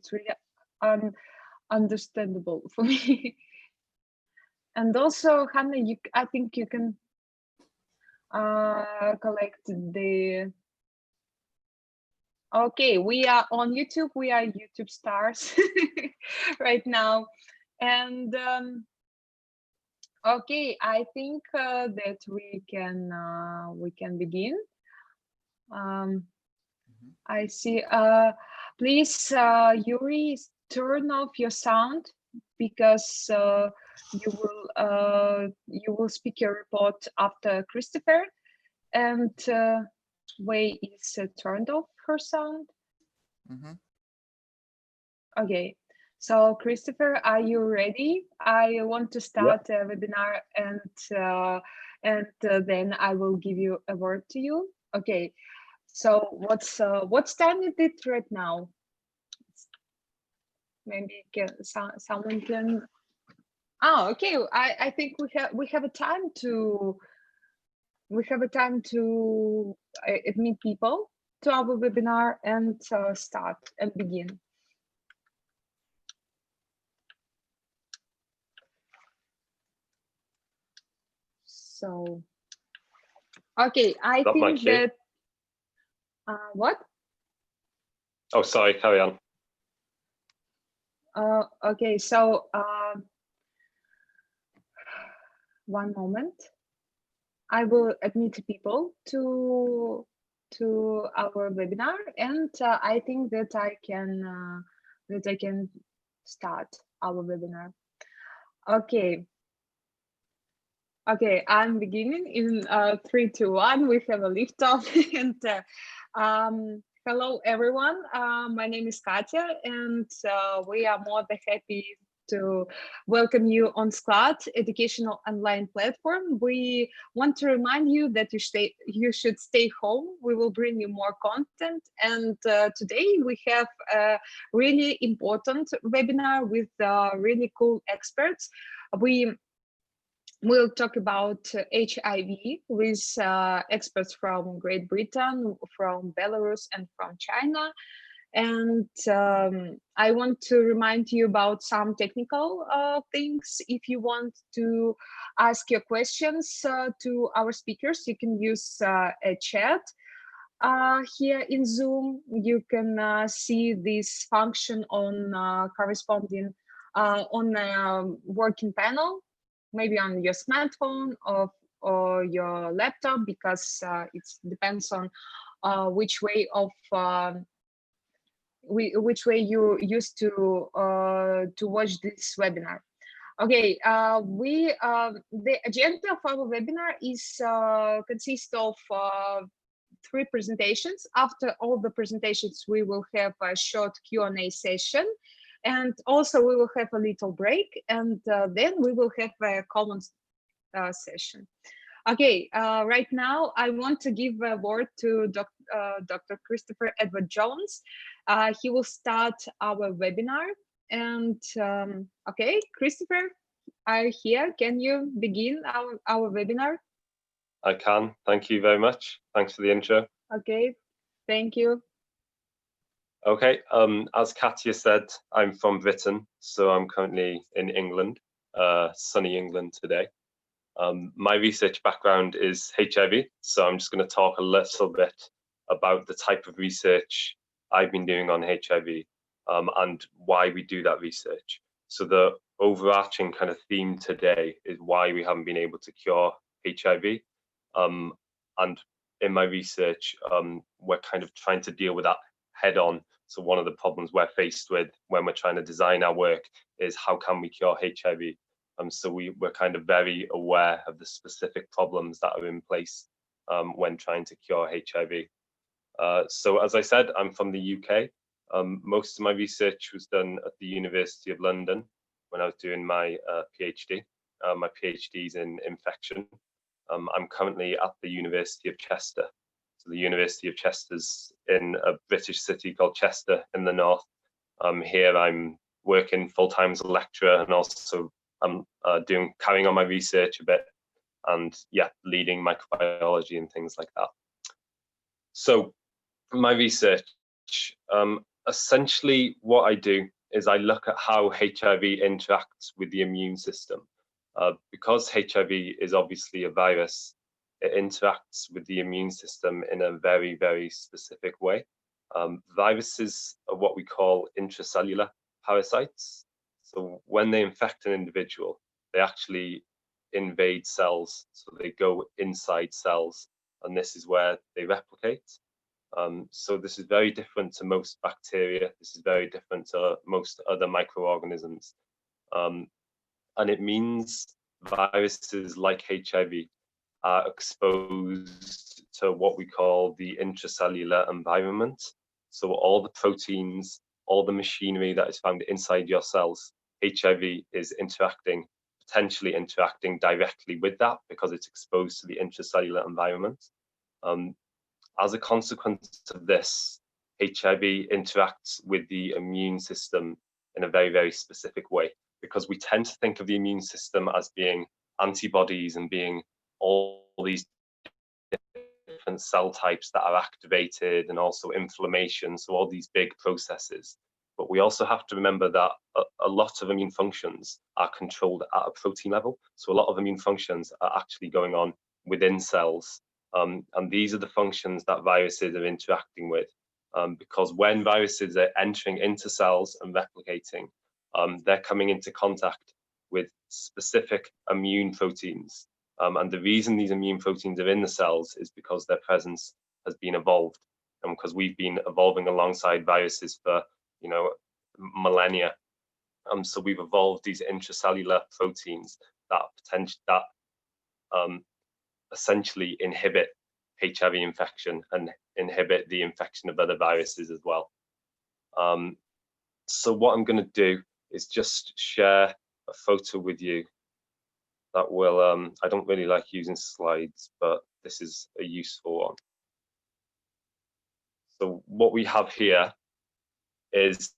it's really understandable for me. And also, Hannah, I think you can collect the. Okay, we are on YouTube. We are YouTube stars right now, and okay, I think that we can begin. I see. Please, Yuri, turn off your sound because you will speak your report after Christopher, and Wei is turned off her sound. Okay. So Christopher, are you ready? I want to start a webinar, and then I will give you a word to you. Okay. So what's time is it right now? Maybe someone can. Oh, okay. I think we have a time to admit people to our webinar and start and begin. So, okay, I think that. What? Oh, sorry, carry on. Okay, so one moment. I will admit people to our webinar, and I think that I can start our webinar. Okay. Okay, I'm beginning in 3, 2, 1. We have a lift off, and hello everyone. My name is Katya, and we are more than happy to welcome you on SCLAD, educational online platform. We want to remind you that you should stay home. We will bring you more content, and today we have a really important webinar with really cool experts. We'll talk about HIV with experts from Great Britain, from Belarus, and from China. And I want to remind you about some technical things. If you want to ask your questions to our speakers, you can use a chat. Here in Zoom, you can see this function on corresponding on a working panel, maybe on your smartphone or your laptop, because it depends on which way you used to watch this webinar. Okay, the agenda of our webinar is consists of 3 presentations. After all the presentations, we will have a short Q&A session. And also we will have a little break, and then we will have a common session. Okay, right now I want to give a word to Dr. Christopher Edward Jones. He will start our webinar. And okay, Christopher, are you here? Can you begin our webinar? I can. Thank you very much. Thanks for the intro. Okay, thank you. Okay, as Katya said, I'm from Britain, so I'm currently in England, sunny England today. My research background is HIV, so I'm just going to talk a little bit about the type of research I've been doing on HIV and why we do that research. So the overarching kind of theme today is why we haven't been able to cure HIV. And in my research, we're kind of trying to deal with that head on. So one of the problems we're faced with when we're trying to design our work is how can we cure HIV? So we're kind of very aware of the specific problems that are in place when trying to cure HIV. So as I said, I'm from the UK. Most of my research was done at the University of London when I was doing my PhD. My PhD is in infection. I'm currently at the University of Chester. So the University of Chester's in a British city called Chester in the north. Here I'm working full-time as a lecturer, and also I'm carrying on my research a bit, and yeah, leading microbiology and things like that. So my research, essentially what I do is I look at how HIV interacts with the immune system. Because HIV is obviously a virus, it interacts with the immune system in a very, very specific way. Viruses are what we call intracellular parasites. So when they infect an individual, they actually invade cells. So they go inside cells, and this is where they replicate. So this is very different to most bacteria. This is very different to most other microorganisms. And it means viruses like HIV are exposed to what we call the intracellular environment. So all the proteins, all the machinery that is found inside your cells, HIV is potentially interacting directly with that because it's exposed to the intracellular environment. As a consequence of this, HIV interacts with the immune system in a very, very specific way, because we tend to think of the immune system as being antibodies and being all these different cell types that are activated, and also inflammation, so all these big processes. But we also have to remember that a lot of immune functions are controlled at a protein level. So a lot of immune functions are actually going on within cells. And these are the functions that viruses are interacting with. Because when viruses are entering into cells and replicating, they're coming into contact with specific immune proteins. And the reason these immune proteins are in the cells is because their presence has been evolved, and because we've been evolving alongside viruses for, millennia. So we've evolved these intracellular proteins that essentially inhibit HIV infection and inhibit the infection of other viruses as well. So what I'm going to do is just share a photo with you that will, I don't really like using slides, but this is a useful one. So what we have here is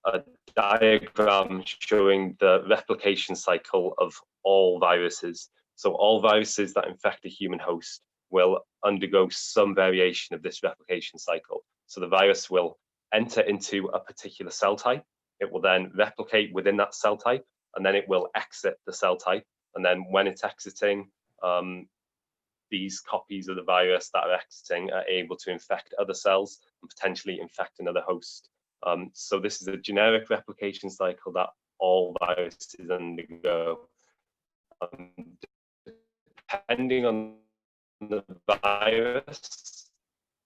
a diagram showing the replication cycle of all viruses. So all viruses that infect a human host will undergo some variation of this replication cycle. So the virus will enter into a particular cell type. It will then replicate within that cell type, and then it will exit the cell type. And then when it's exiting, these copies of the virus that are exiting are able to infect other cells and potentially infect another host. So this is a generic replication cycle that all viruses undergo. Depending on the virus,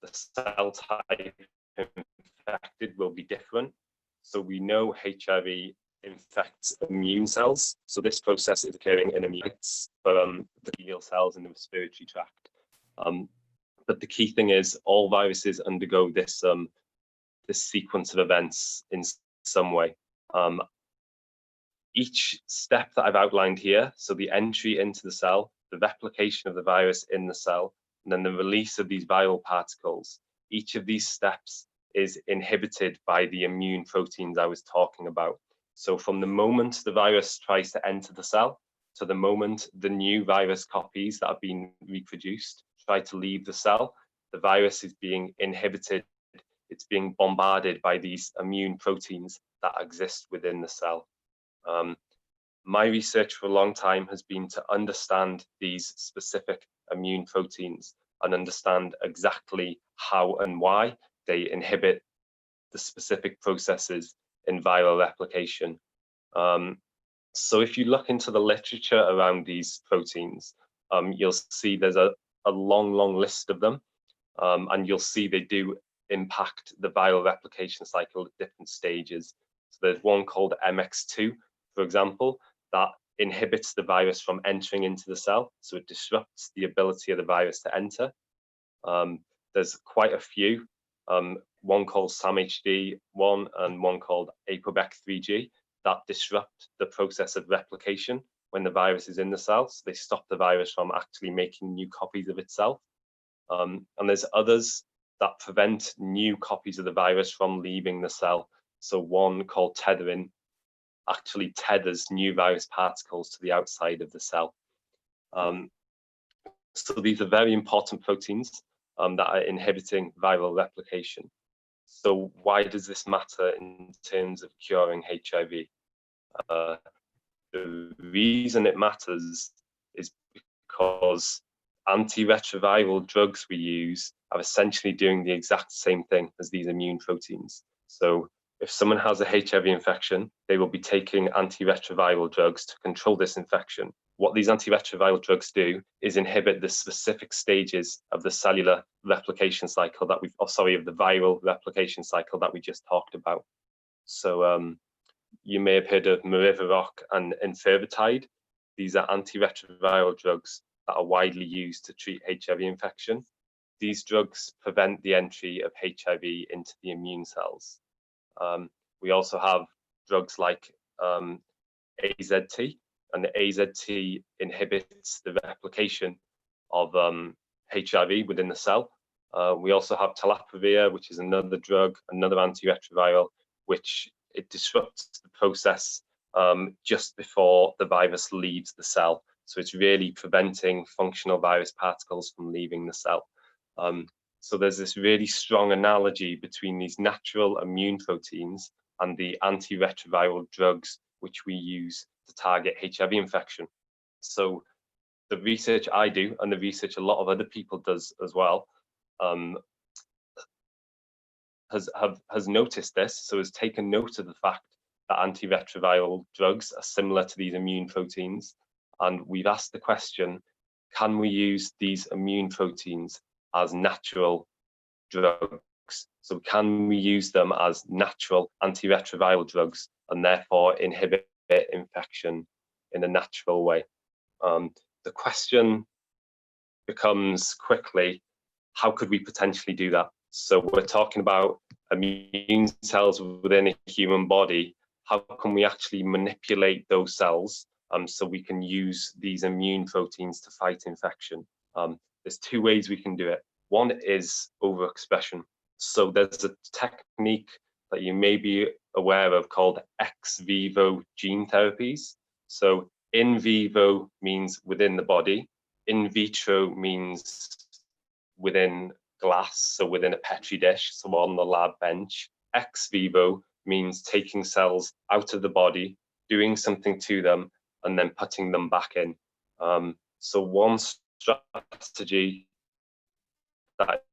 the cell type infected will be different. So we know HIV infects immune cells. So this process is occurring in immune cells, for the epithelial cells in the respiratory tract. But the key thing is all viruses undergo this sequence of events in some way. Each step that I've outlined here, so the entry into the cell, the replication of the virus in the cell, and then the release of these viral particles, each of these steps is inhibited by the immune proteins I was talking about. So from the moment the virus tries to enter the cell to the moment the new virus copies that have been reproduced try to leave the cell, the virus is being inhibited. It's being bombarded by these immune proteins that exist within the cell. My research for a long time has been to understand these specific immune proteins and understand exactly how and why they inhibit the specific processes in viral replication. So if you look into the literature around these proteins, you'll see there's a long list of them, and you'll see they do impact the viral replication cycle at different stages. So there's one called MX2, for example, that inhibits the virus from entering into the cell, so it disrupts the ability of the virus to enter. There's quite a few, one called SAMHD1 and one called ApoBec3G, that disrupt the process of replication when the virus is in the cell, so they stop the virus from actually making new copies of itself. And there's others that prevent new copies of the virus from leaving the cell. So one called tethering actually tethers new virus particles to the outside of the cell. So these are very important proteins that are inhibiting viral replication. So why does this matter in terms of curing HIV? The reason it matters is because antiretroviral drugs we use are essentially doing the exact same thing as these immune proteins. So if someone has a HIV infection, they will be taking antiretroviral drugs to control this infection. What these antiretroviral drugs do is inhibit the specific stages of the cellular replication cycle that of the viral replication cycle that we just talked about. So you may have heard of Merivaroc and Infirmicide. These are antiretroviral drugs that are widely used to treat HIV infection. These drugs prevent the entry of HIV into the immune cells. We also have drugs like AZT, and the AZT inhibits the replication of HIV within the cell. We also have Tenofovir, which is another drug, another antiretroviral, which it disrupts the process just before the virus leaves the cell. So it's really preventing functional virus particles from leaving the cell. So there's this really strong analogy between these natural immune proteins and the antiretroviral drugs which we use to target HIV infection. So the research I do, and the research a lot of other people does as well, has noticed this, so has taken note of the fact that antiretroviral drugs are similar to these immune proteins. And we've asked the question, can we use these immune proteins as natural drugs? So can we use them as natural antiretroviral drugs and therefore inhibit infection in a natural way? The question becomes quickly, how could we potentially do that? So we're talking about immune cells within a human body. How can we actually manipulate those cells so we can use these immune proteins to fight infection? There's two ways we can do it. One is overexpression. So there's a technique that you may be aware of called ex vivo gene therapies. So in vivo means within the body. In vitro means within glass, so within a petri dish, so on the lab bench. Ex vivo means taking cells out of the body, doing something to them, and then putting them back in. So one strategy that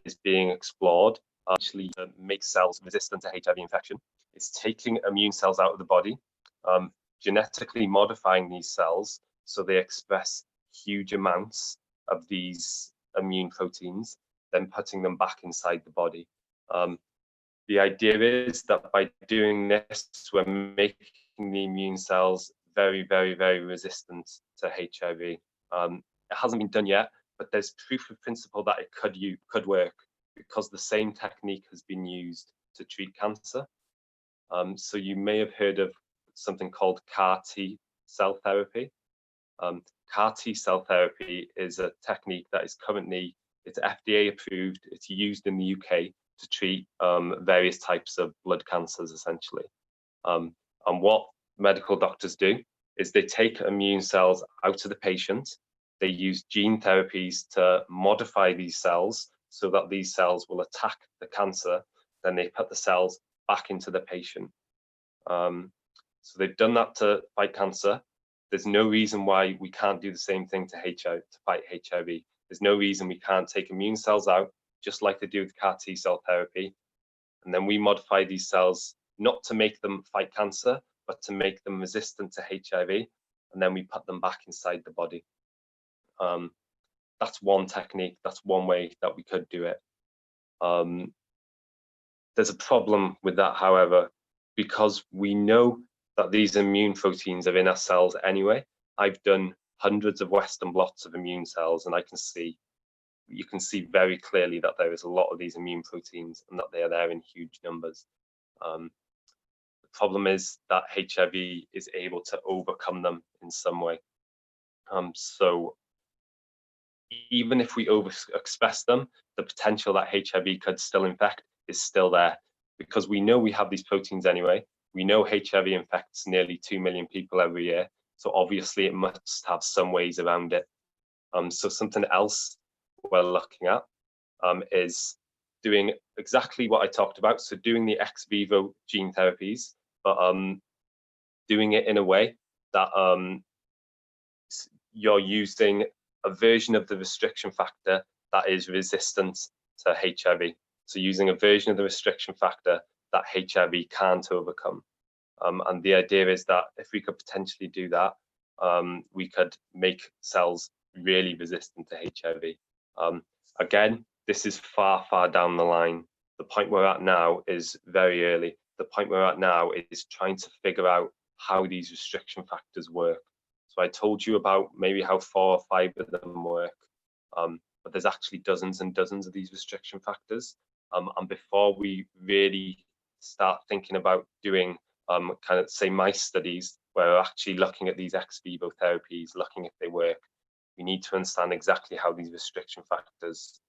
is being explored actually makes cells resistant to HIV infection is taking immune cells out of the body, genetically modifying these cells so they express huge amounts of these immune proteins, then putting them back inside the body. The idea is that by doing this, we're making the immune cells very, very, very resistant to HIV. It hasn't been done yet, but there's proof of principle that it could work because the same technique has been used to treat cancer. So you may have heard of something called CAR T cell therapy. CAR T cell therapy is a technique that is currently, it's FDA approved, it's used in the UK to treat various types of blood cancers essentially. And what medical doctors do is they take immune cells out of the patient, they use gene therapies to modify these cells so that these cells will attack the cancer, then they put the cells back into the patient. So they've done that to fight cancer. There's no reason why we can't do the same thing to fight HIV. There's no reason we can't take immune cells out, just like they do with CAR T cell therapy. And then we modify these cells not to make them fight cancer, but to make them resistant to HIV. And then we put them back inside the body. That's one technique. That's one way that we could do it. There's a problem with that, however, because we know that these immune proteins are in our cells anyway. I've done hundreds of Western blots of immune cells, and you can see very clearly that there is a lot of these immune proteins and that they are there in huge numbers. The problem is that HIV is able to overcome them in some way. So even if we overexpress them, the potential that HIV could still infect is still there because we know we have these proteins anyway. We know HIV infects nearly 2 million people every year. So obviously it must have some ways around it. So something else we're looking at is doing exactly what I talked about, so doing the ex vivo gene therapies, but doing it in a way that you're using a version of the restriction factor that is resistant to HIV. So using a version of the restriction factor that HIV can't overcome. And the idea is that if we could potentially do that, we could make cells really resistant to HIV. Again, this is far, far down the line. The point we're at now is very early. The point we're at now is trying to figure out how these restriction factors work. So I told you about maybe how 4 or 5 of them work, but there's actually dozens and dozens of these restriction factors. And before we really start thinking about doing kind of say mice studies where we're actually looking at these ex vivo therapies, looking if they work, we need to understand exactly how these restriction factors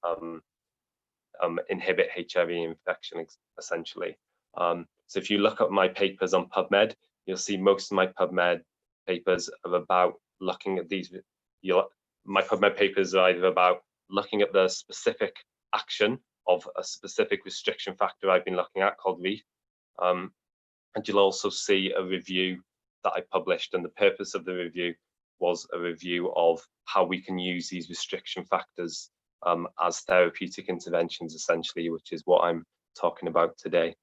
inhibit HIV infection, essentially. So if you look at my papers on PubMed, you'll see most of my PubMed papers are about looking at these. My PubMed papers are either about looking at the specific action of a specific restriction factor I've been looking at called REEF. And you'll also see a review that I published, and the purpose of the review was a review of how we can use these restriction factors as therapeutic interventions, essentially, which is what I'm talking about today.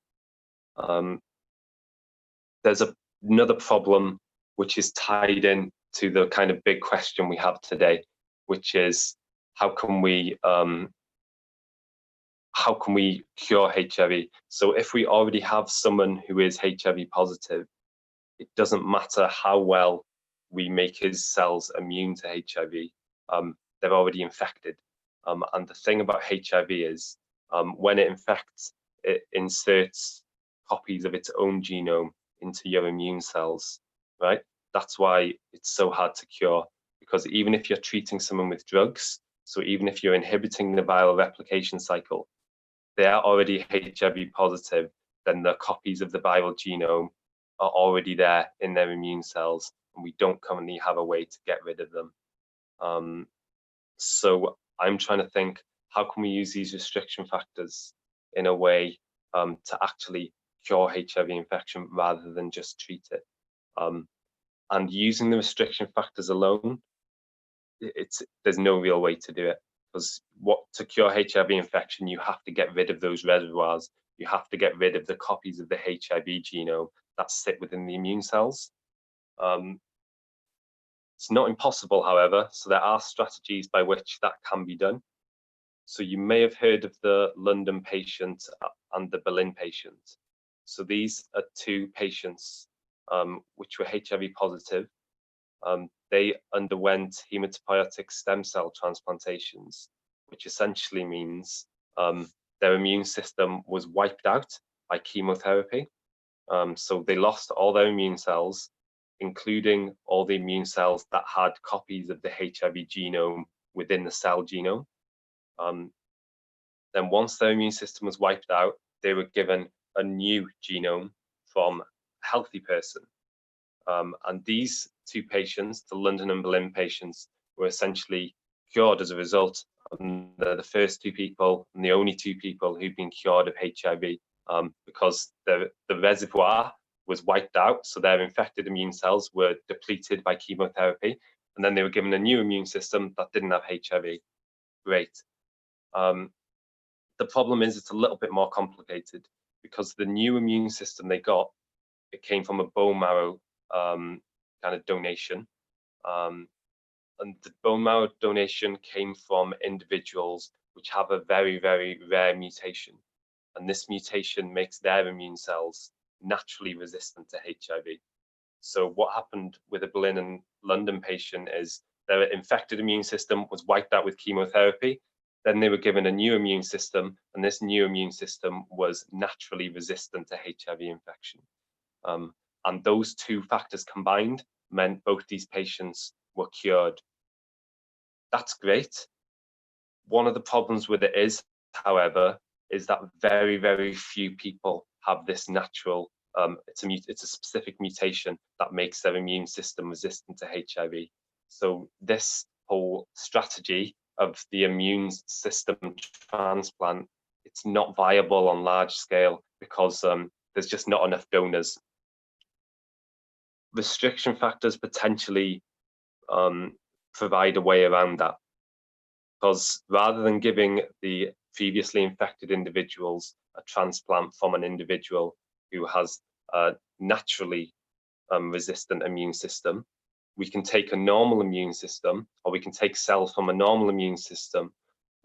There's another problem which is tied in to the kind of big question we have today, which is how can we cure HIV? So if we already have someone who is HIV positive, it doesn't matter how well we make his cells immune to HIV. They're already infected. And the thing about HIV is when it infects, it inserts copies of its own genome into your immune cells, right? That's why it's so hard to cure, because even if you're treating someone with drugs, so even if you're inhibiting the viral replication cycle, they are already HIV positive, then the copies of the viral genome are already there in their immune cells, and we don't currently have a way to get rid of them. So I'm trying to think, how can we use these restriction factors in a way to actually cure HIV infection rather than just treat it? And using the restriction factors alone, there's no real way to do it, because to cure HIV infection, you have to get rid of those reservoirs. You have to get rid of the copies of the HIV genome that sit within the immune cells. It's not impossible, however, so there are strategies by which that can be done. So you may have heard of the London patient and the Berlin patient. So these are 2 patients which were HIV positive. They underwent hematopoietic stem cell transplantations, which essentially means their immune system was wiped out by chemotherapy. So they lost all their immune cells, including all the immune cells that had copies of the HIV genome within the cell genome. Then once their immune system was wiped out, they were given a new genome from a healthy person. And these 2 patients, the London and Berlin patients, were essentially cured as a result. They're the first 2 people and the only 2 people who've been cured of HIV because the reservoir was wiped out, so their infected immune cells were depleted by chemotherapy, and then they were given a new immune system that didn't have HIV. Great. The problem is it's a little bit more complicated, because the new immune system they got, it came from a bone marrow kind of donation. And the bone marrow donation came from individuals which have a very, very rare mutation. And this mutation makes their immune cells naturally resistant to HIV. So what happened with a Berlin and London patient is their infected immune system was wiped out with chemotherapy. Then they were given a new immune system, and this new immune system was naturally resistant to HIV infection. And those 2 factors combined meant both these patients were cured. That's great. One of the problems with it is, however, is that very, very few people have this natural, it's a specific mutation that makes their immune system resistant to HIV. So this whole strategy of the immune system transplant it's not viable on large scale because there's just not enough donors. Restriction factors potentially provide a way around that, because rather than giving the previously infected individuals a transplant from an individual who has a naturally resistant immune system, we can take a normal immune system, or we can take cells from a normal immune system.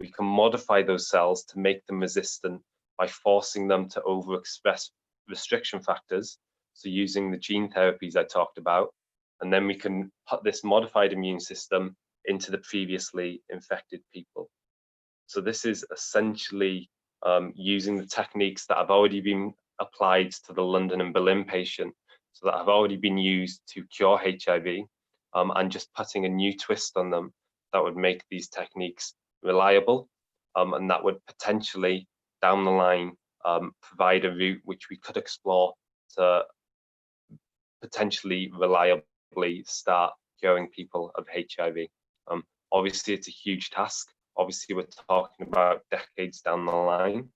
We can modify those cells to make them resistant by forcing them to overexpress restriction factors, so using the gene therapies I talked about, and then we can put this modified immune system into the previously infected people. So this is essentially using the techniques that have already been applied to the London and Berlin patient, so that have already been used to cure HIV, and just putting a new twist on them that would make these techniques reliable, and that would potentially, down the line, provide a route which we could explore to potentially reliably start curing people of HIV. Obviously, it's a huge task. Obviously, we're talking about decades down the line,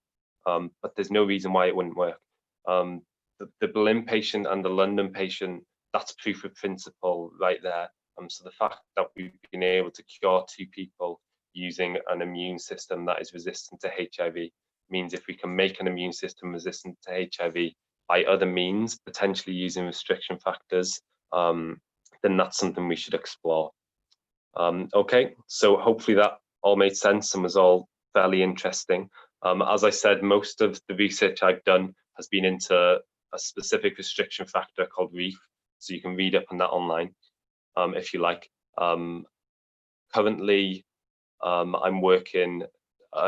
but there's no reason why it wouldn't work. The Berlin patient and the London patient, that's proof of principle right there. So the fact that we've been able to cure 2 people using an immune system that is resistant to HIV means if we can make an immune system resistant to HIV by other means, potentially using restriction factors, then that's something we should explore. Okay, so hopefully that all made sense and was all fairly interesting. As I said, most of the research I've done has been into a specific restriction factor called REEF, so you can read up on that online if you like. Currently, I'm working at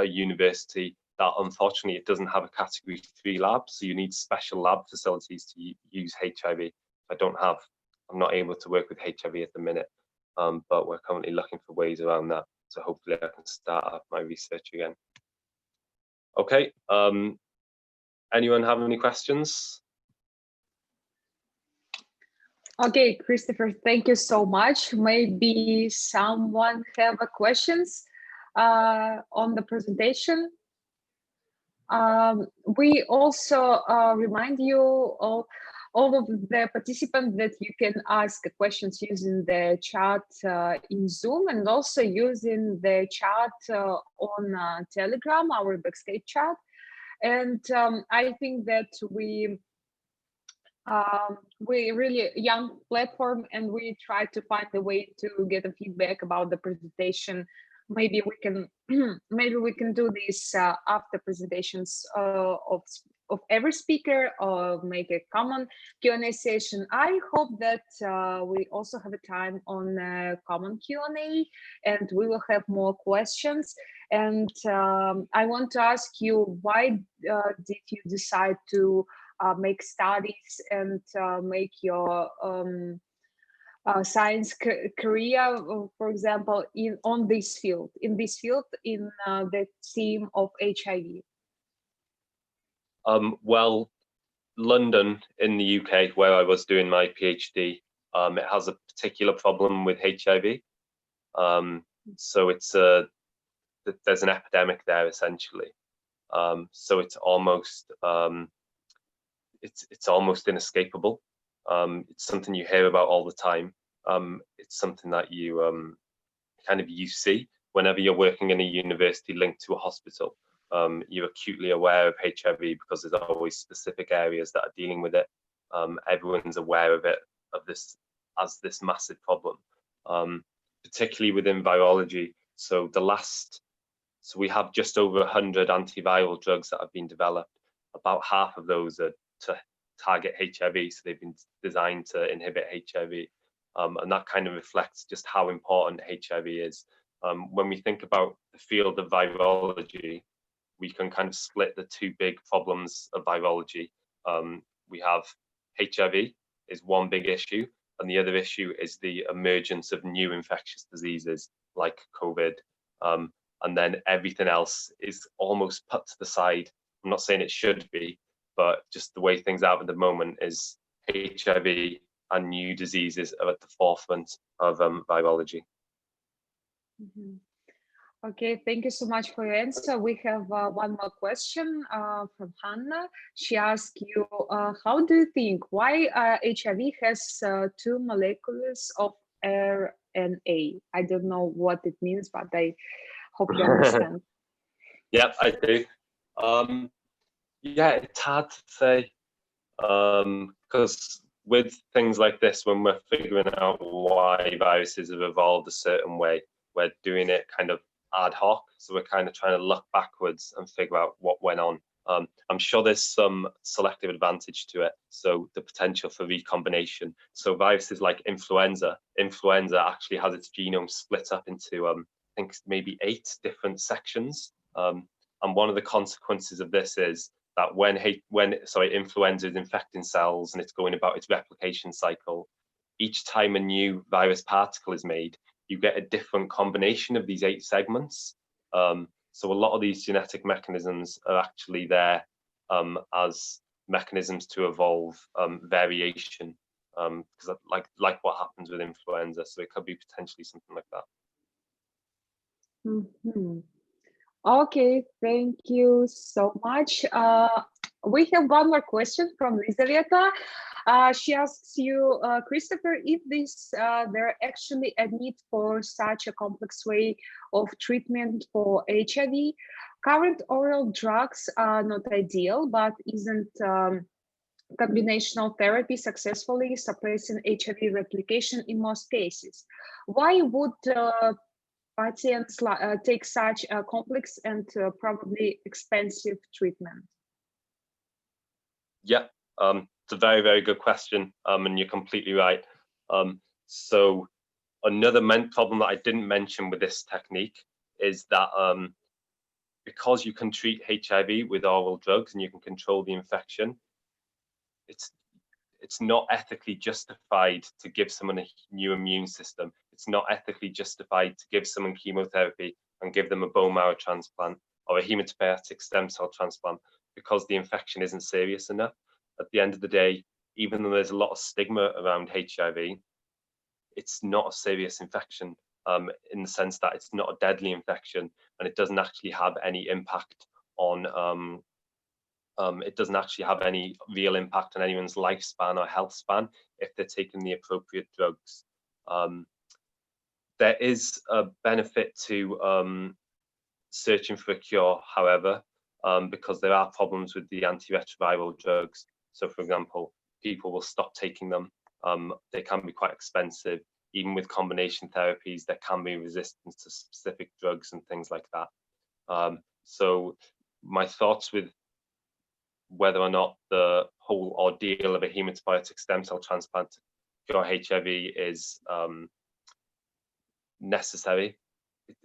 a university that unfortunately it doesn't have a category 3 lab, so you need special lab facilities to use HIV. I'm not able to work with HIV at the minute, but we're currently looking for ways around that. So hopefully I can start up my research again. Okay, anyone have any questions? Okay, Christopher, thank you so much. Maybe someone have a questions on the presentation. We also remind you all of the participants that you can ask questions using the chat in Zoom, and also using the chat on Telegram, our backstage chat. And I think that we really young platform, and we try to find a way to get a feedback about the presentation. Maybe we can do this after presentations of every speaker, or make a common Q&A session. I hope that we also have a time on common Q&A, and we will have more questions. And I want to ask you, why did you decide to make studies and make your science career, for example, in this field, in the theme of HIV? Well, London in the UK, where I was doing my PhD, it has a particular problem with HIV. So there's an epidemic there essentially. So it's almost inescapable. It's something you hear about all the time. It's something that you you see whenever you're working in a university linked to a hospital. You're acutely aware of HIV because there's always specific areas that are dealing with it. Everyone's aware of it, as this massive problem, particularly within virology. So we have just over 100 antiviral drugs that have been developed. About half of those are to target HIV, so they've been designed to inhibit HIV, and that kind of reflects just how important HIV is. When we think about the field of virology, we can kind of split the 2 big problems of virology. We have HIV is one big issue, and the other issue is the emergence of new infectious diseases like COVID, and then everything else is almost put to the side. I'm not saying it should be, but just the way things are at the moment is HIV and new diseases are at the forefront of virology. Mm-hmm. Okay, thank you so much for your answer. We have one more question from Hannah. She asked you, how do you think why HIV has two molecules of RNA? I don't know what it means, but I hope you understand. Yep, I do. Yeah, it's hard to say because with things like this, when we're figuring out why viruses have evolved a certain way, we're doing it kind of ad hoc. So we're kind of trying to look backwards and figure out what went on. I'm sure there's some selective advantage to it. So the potential for recombination. So viruses like influenza actually has its genome split up into, I think maybe 8 different sections. And one of the consequences of this is that when influenza is infecting cells and it's going about its replication cycle, each time a new virus particle is made, you get a different combination of these 8 segments. So a lot of these genetic mechanisms are actually there as mechanisms to evolve variation, because like what happens with influenza. So it could be potentially something like that. Mm-hmm. Okay, thank you so much. We have one more question from Lizaveta. She asks you, Christopher, if there actually a need for such a complex way of treatment for HIV. Current oral drugs are not ideal, but isn't combinational therapy successfully suppressing HIV replication in most cases? Why would patients take such a complex and probably expensive treatment? Yeah, it's a very, very good question, and you're completely right. So another problem that I didn't mention with this technique is that because you can treat HIV with oral drugs and you can control the infection, it's not ethically justified to give someone a new immune system. It's not ethically justified to give someone chemotherapy and give them a bone marrow transplant or a hematopoietic stem cell transplant because the infection isn't serious enough. At the end of the day, even though there's a lot of stigma around HIV, it's not a serious infection in the sense that it's not a deadly infection and it doesn't actually have any impact on it doesn't actually have any real impact on anyone's lifespan or health span if they're taking the appropriate drugs. There is a benefit to searching for a cure, however, because there are problems with the antiretroviral drugs. So, for example, people will stop taking them. They can be quite expensive. Even with combination therapies, there can be resistance to specific drugs and things like that. So my thoughts with whether or not the whole ordeal of a hematopoietic stem cell transplant to cure HIV is necessary.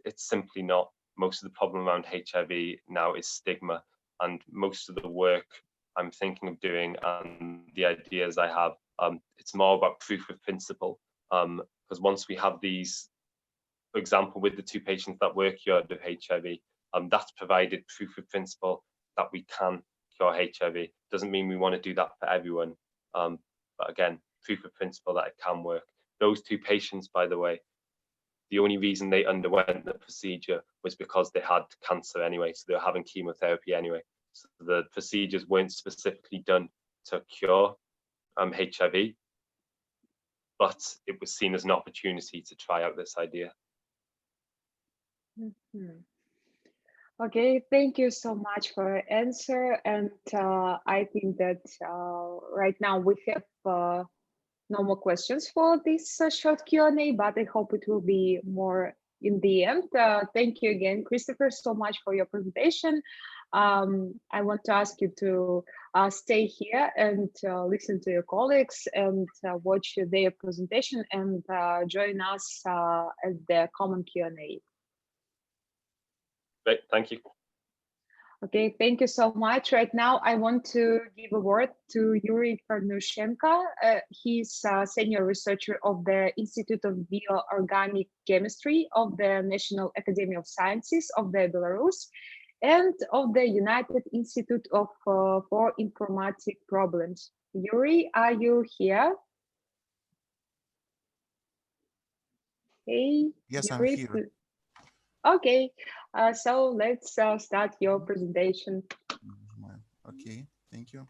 It's simply not. Most of the problem around HIV now is stigma, and most of the work I'm thinking of doing and the ideas I have, it's more about proof of principle. Because once we have these, for example, with the 2 patients that were cured of HIV, that's provided proof of principle that we can cure HIV. Doesn't mean we want to do that for everyone, but again, proof of principle that it can work. Those 2 patients, by the way, the only reason they underwent the procedure was because they had cancer anyway, so they were having chemotherapy anyway. So the procedures weren't specifically done to cure HIV, but it was seen as an opportunity to try out this idea. Mm-hmm. Okay, thank you so much for your answer. And I think that right now we have no more questions for this short Q&A, but I hope it will be more in the end. Thank you again, Christopher, so much for your presentation. I want to ask you to stay here and listen to your colleagues and watch their presentation and join us at the common Q&A. Great, thank you. Okay, thank you so much. Right now, I want to give a word to Yuri Farnushenko. He's a senior researcher of the Institute of Bioorganic Chemistry of the National Academy of Sciences of the Belarus and of the United Institute of for Informatic Problems. Yuri, are you here? Hey, yes, Yuri, I'm here. Okay, so let's start your presentation. Okay, thank you.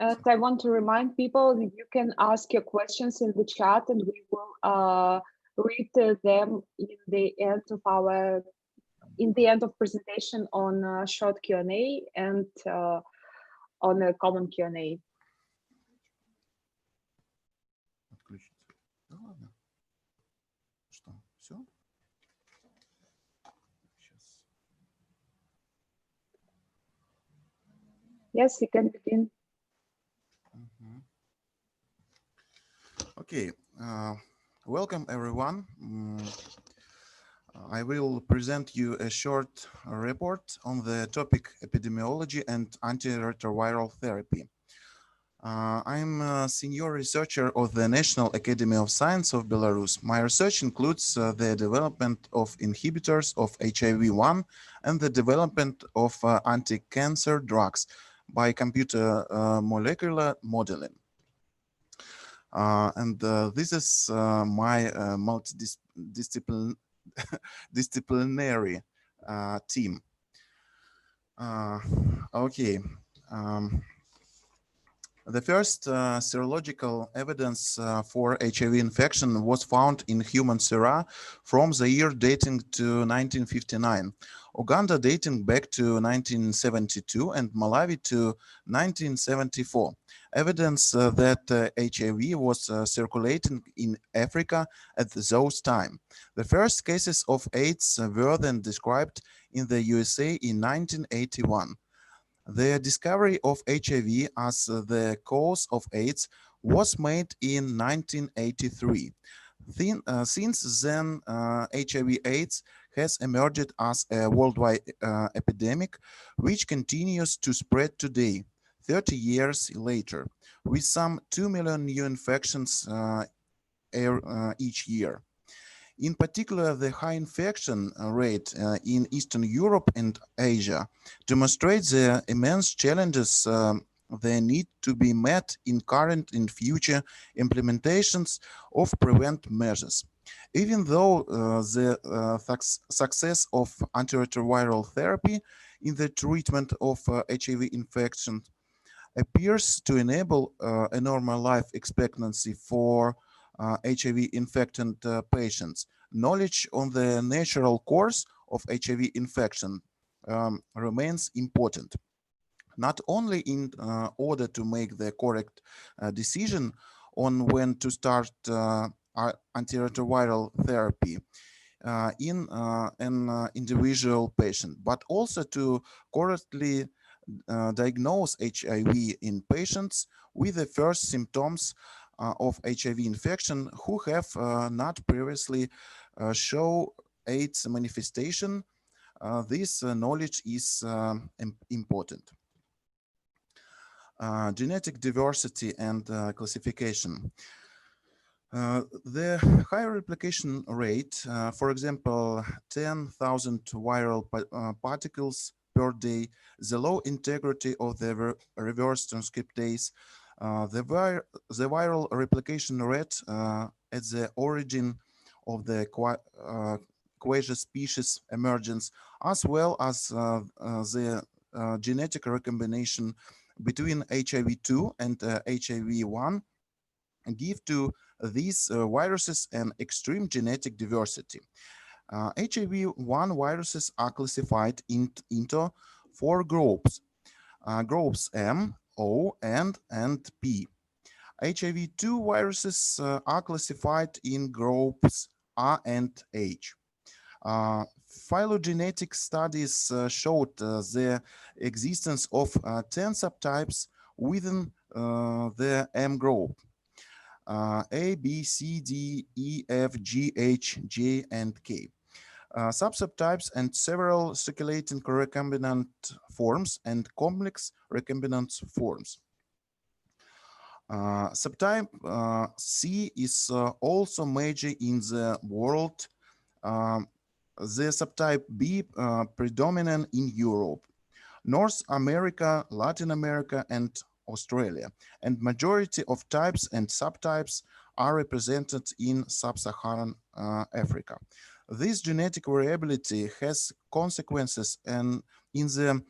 I want to remind people that you can ask your questions in the chat, and we will read them in the end of presentation on short Q&A and on a common Q&A. Отключиться. Да ладно. Что, все? Сейчас. Yes, you can begin. Okay, welcome everyone. I will present you a short report on the topic epidemiology and antiretroviral therapy. I'm a senior researcher of the National Academy of Science of Belarus. My research includes the development of inhibitors of HIV-1 and the development of anti-cancer drugs by computer molecular modeling. This is my multidisciplinary team. Okay. The first serological evidence for HIV infection was found in human sera from the year dating to 1959, Uganda dating back to 1972, and Malawi to 1974. Evidence that HIV was circulating in Africa at those time. The first cases of AIDS were then described in the USA in 1981. The discovery of HIV as the cause of AIDS was made in 1983. Since then, HIV/AIDS has emerged as a worldwide epidemic, which continues to spread today, 30 years later, with some 2 million new infections each year. In particular, the high infection rate in Eastern Europe and Asia demonstrates the immense challenges that need to be met in current and future implementations of prevent measures. Even though the success of antiretroviral therapy in the treatment of HIV infection appears to enable a normal life expectancy for HIV infected patients, knowledge on the natural course of HIV infection remains important, not only in order to make the correct decision on when to start antiretroviral therapy in an individual patient, but also to correctly diagnose HIV in patients with the first symptoms of HIV infection who have not previously shown AIDS manifestation. This knowledge is important. Genetic diversity and classification. The high replication rate, for example, 10,000 viral particles per day, the low integrity of the reverse transcriptase, the viral replication rate at the origin of the quasi-species emergence, as well as the genetic recombination between HIV-2 and HIV-1 give to these viruses an extreme genetic diversity. HIV-1 viruses are classified into 4 groups, groups M, O, and P. HIV-2 viruses are classified in groups A and H. Phylogenetic studies showed the existence of 10 subtypes within the M group. A, B, C, D, E, F, G, H, J, and K. Subtypes and several circulating recombinant forms and complex recombinant forms. Subtype C is also major in the world. The subtype B predominant in Europe, North America, Latin America, and Australia, and majority of types and subtypes are represented in sub-Saharan Africa. This genetic variability has consequences in the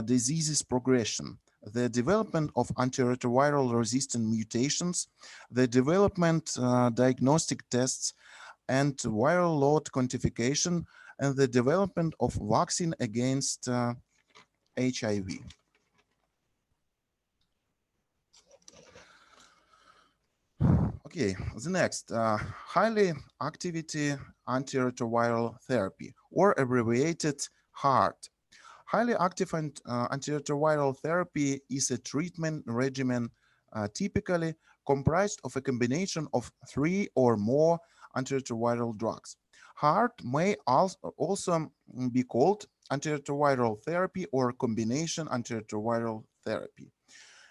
disease's progression, the development of antiretroviral resistant mutations, the development diagnostic tests and viral load quantification, and the development of vaccine against HIV. Okay, the next, highly activity antiretroviral therapy, or abbreviated HAART. Highly active antiretroviral therapy is a treatment regimen typically comprised of a combination of 3 or more antiretroviral drugs. HAART may also be called antiretroviral therapy or combination antiretroviral therapy.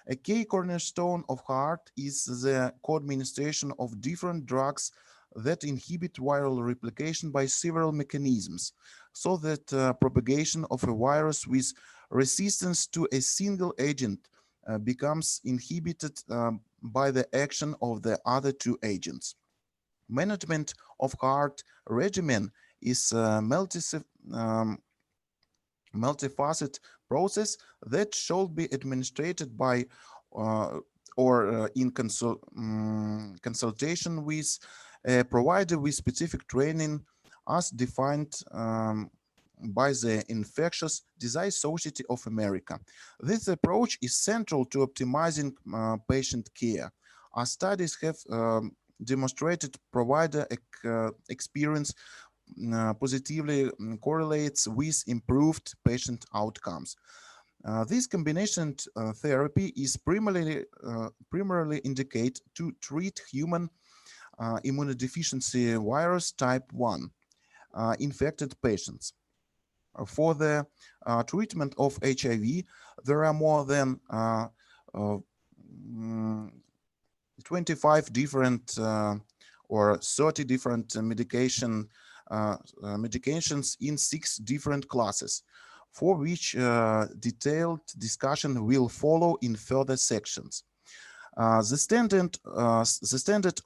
A key cornerstone of HAART is the co-administration of different drugs that inhibit viral replication by several mechanisms, so that propagation of a virus with resistance to a single agent becomes inhibited by the action of the other two agents. Management of HAART regimen is multifaceted process that should be administered by or in consultation with a provider with specific training as defined by the Infectious Disease Society of America. This approach is central to optimizing patient care. Our studies have demonstrated provider experience positively correlates with improved patient outcomes. This combination therapy is primarily indicated to treat human immunodeficiency virus type 1 infected patients. For the treatment of HIV, there are more than 25 different or 30 different medications in 6 different classes, for which detailed discussion will follow in further sections. The standard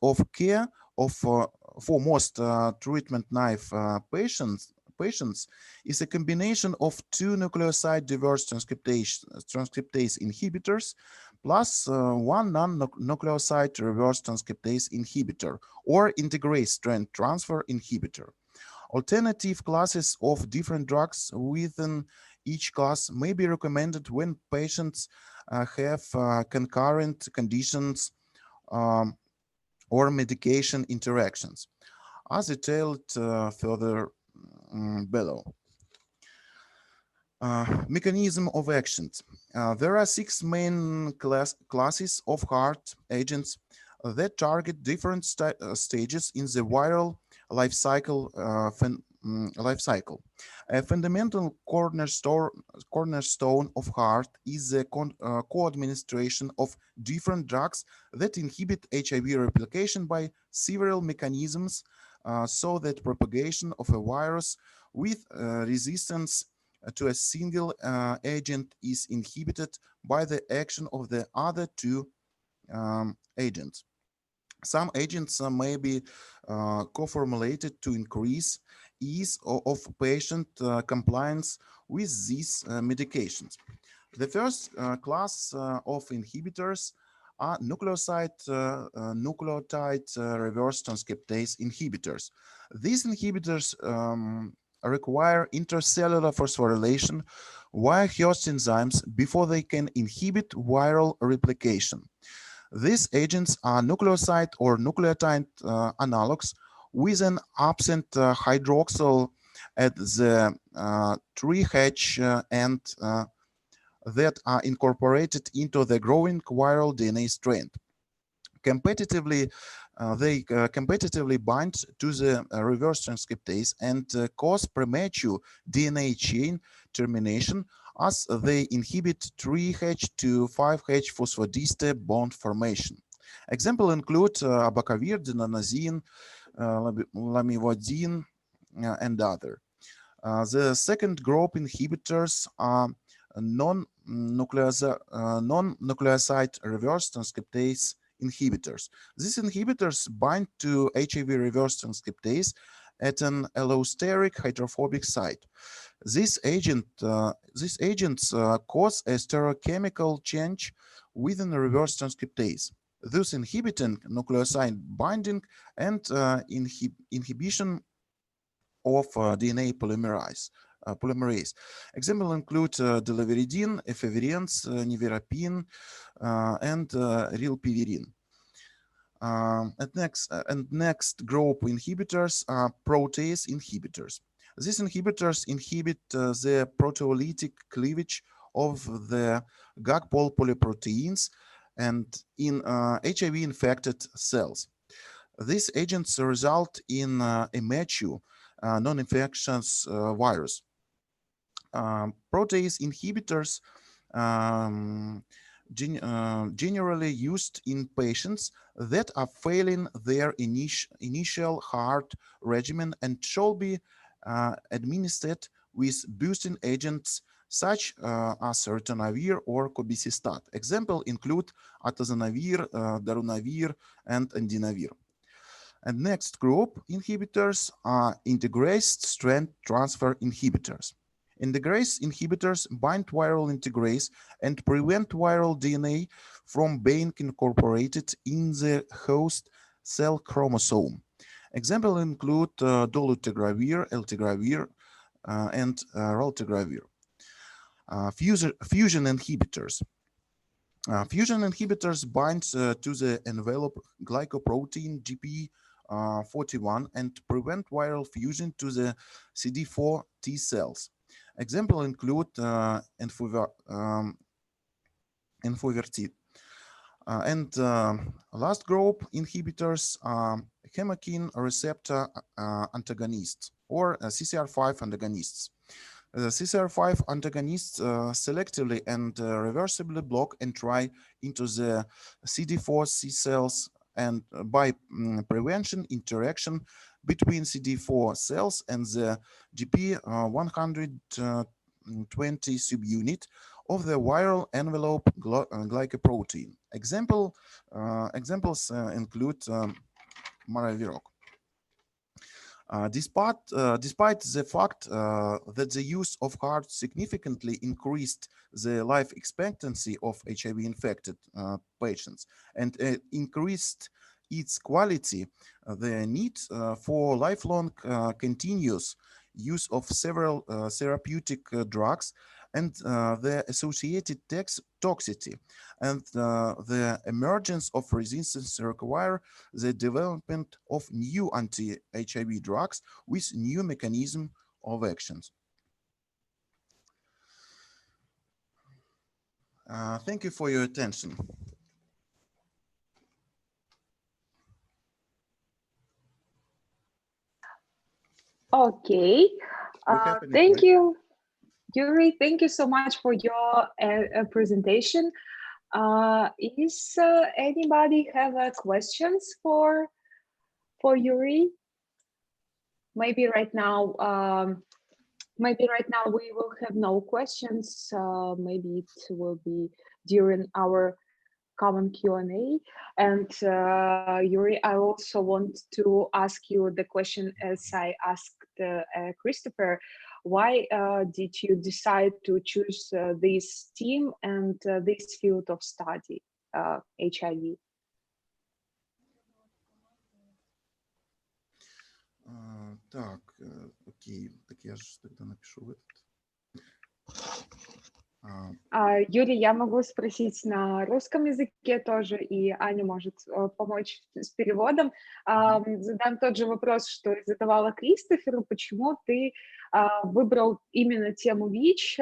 of care for most treatment-naive patients is a combination of 2 nucleoside diverse transcriptase inhibitors plus 1 non-nucleoside reverse transcriptase inhibitor or integrase strand transfer inhibitor. Alternative classes of different drugs within each class may be recommended when patients have concurrent conditions or medication interactions, as detailed further below. Mechanism of actions. There are 6 main classes of HAART agents that target different stages in the viral life cycle. A fundamental cornerstone of HAART is the co-administration of different drugs that inhibit HIV replication by several mechanisms, so that propagation of a virus with resistance to a single agent is inhibited by the action of the other two agents. Some agents may be co-formulated to increase ease of patient compliance with these medications. The first class of inhibitors are nucleotide reverse transcriptase inhibitors. These inhibitors require intercellular phosphorylation via host enzymes before they can inhibit viral replication. These agents are nucleoside or nucleotide analogs with an absent hydroxyl at the 3H end that are incorporated into the growing viral DNA strand. Competitively, they competitively bind to the reverse transcriptase and cause premature DNA chain termination, as they inhibit 3H to 5H phosphodiester bond formation. Examples include abacavir, dinanazine, lamivudine, and other. The second group inhibitors are non-nucleoside reverse transcriptase inhibitors. These inhibitors bind to HIV reverse transcriptase at an allosteric hydrophobic site. These agents cause a stereochemical change within the reverse transcriptase, thus inhibiting nucleoside binding and inhibition of DNA polymerase. Examples include delaviridine, efavirenz, nevirapine, and rilpivirine. Next group inhibitors are protease inhibitors. These inhibitors inhibit the proteolytic cleavage of the GAG-POL polyproteins and in HIV-infected cells. These agents result in a mature non-infectious virus. Protease inhibitors generally used in patients that are failing their initial HAART regimen and should be administered with boosting agents such as ritonavir or cobicistat. Examples include atazanavir, darunavir, and andinavir. And next group inhibitors are integrase strand transfer inhibitors. Integrase inhibitors bind viral integrase and prevent viral DNA from being incorporated in the host cell chromosome. Examples include dolutegravir, eltegravir, and raltegravir. Fusion inhibitors. Fusion inhibitors bind to the envelope glycoprotein GP41 and prevent viral fusion to the CD4 T cells. Examples include enfovertib. And last group inhibitors are chemokine receptor antagonists or CCR5 antagonists. CCR5 antagonists selectively and reversibly block entry into the CD4 C cells and by prevention interaction between CD4 cells and the GP120 subunit of the viral envelope glycoprotein. Examples include maraviroc. Despite the fact that the use of HAART significantly increased the life expectancy of HIV-infected patients and increased its quality, the need for lifelong continuous use of several therapeutic drugs and the associated toxicity and the emergence of resistance require the development of new anti-HIV drugs with new mechanism of actions. Thank you for your attention. Okay, thank you, Yuri. Thank you so much for your presentation. Is anybody have questions for Yuri? Maybe right now we will have no questions. Maybe it will be during our common Q&A. And Yuri, I also want to ask you the question as I asked Christopher. Why did you decide to choose this team and this field of study, HIV? Так, окей, так я же тогда напишу в этот. Юрий, я могу спросить на русском языке тоже, и Аня может помочь с переводом. Задам тот же вопрос, что и задавала Кристоферу. Почему ты выбрал именно тему ВИЧ,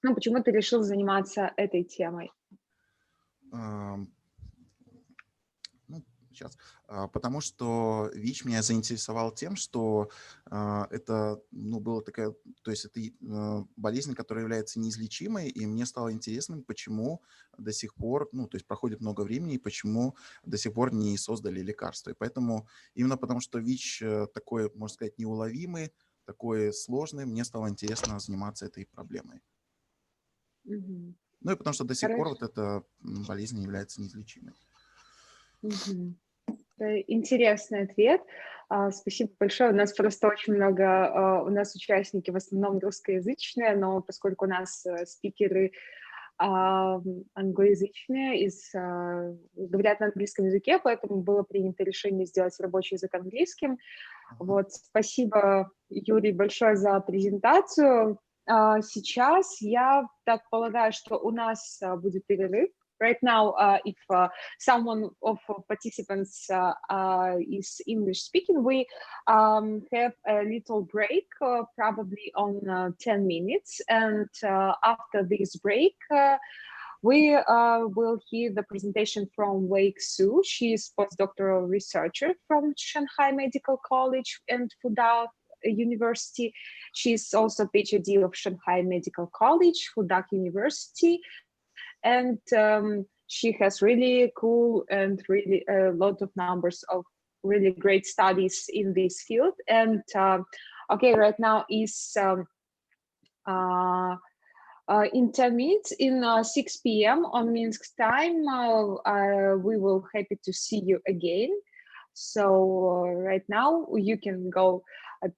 почему ты решил заниматься этой темой? Сейчас. Потому что ВИЧ меня заинтересовал тем, что это, была такая, то есть это болезнь, которая является неизлечимой, и мне стало интересным, почему до сих пор, то есть проходит много времени, и почему до сих пор не создали лекарства. И поэтому, именно потому что ВИЧ такой, можно сказать, неуловимый, такой сложный, мне стало интересно заниматься этой проблемой. Мгм. Ну и потому что до сих пор Хорошо. вот эта болезнь не является неизлечимой. Мгм. Это интересный ответ. Спасибо большое. У нас просто очень много, у нас участники в основном русскоязычные, но поскольку у нас спикеры англоязычные, говорят на английском языке, поэтому было принято решение сделать рабочий язык английским. Вот, спасибо, Юрий, большое за презентацию. Сейчас я так полагаю, что у нас будет перерыв. Right now, if someone of participants is English speaking, we have a little break, probably on 10 minutes. And after this break, we will hear the presentation from Wei Xu. She is postdoctoral researcher from Shanghai Medical College and Fudan University. She's also PhD of Shanghai Medical College, Fudan University. And she has really cool and really a lot of numbers of really great studies in this field. And okay, right now is in 10 minutes, in 6 p.m. on Minsk time, we will happy to see you again. So right now you can go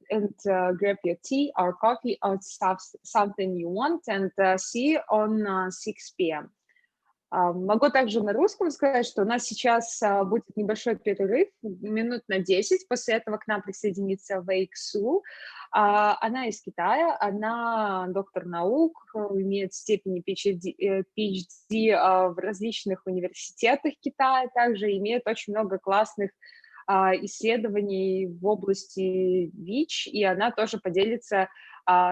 and grab your tea or coffee or something you want and see on 6 p.m. Могу также на русском сказать, что у нас сейчас будет небольшой перерыв, минут на 10. После этого к нам присоединится Вэй Ксу. Она из Китая, она доктор наук, имеет степень PhD в различных университетах Китая, также имеет очень много классных исследований в области ВИЧ, и она тоже поделится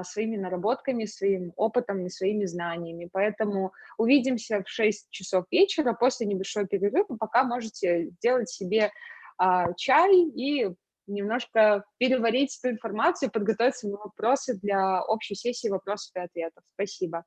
своими наработками, своим опытом и своими знаниями. Поэтому увидимся в 6 часов вечера после небольшого перерыва, пока можете сделать себе чай и немножко переварить эту информацию, подготовить свои вопросы для общей сессии вопросов и ответов. Спасибо.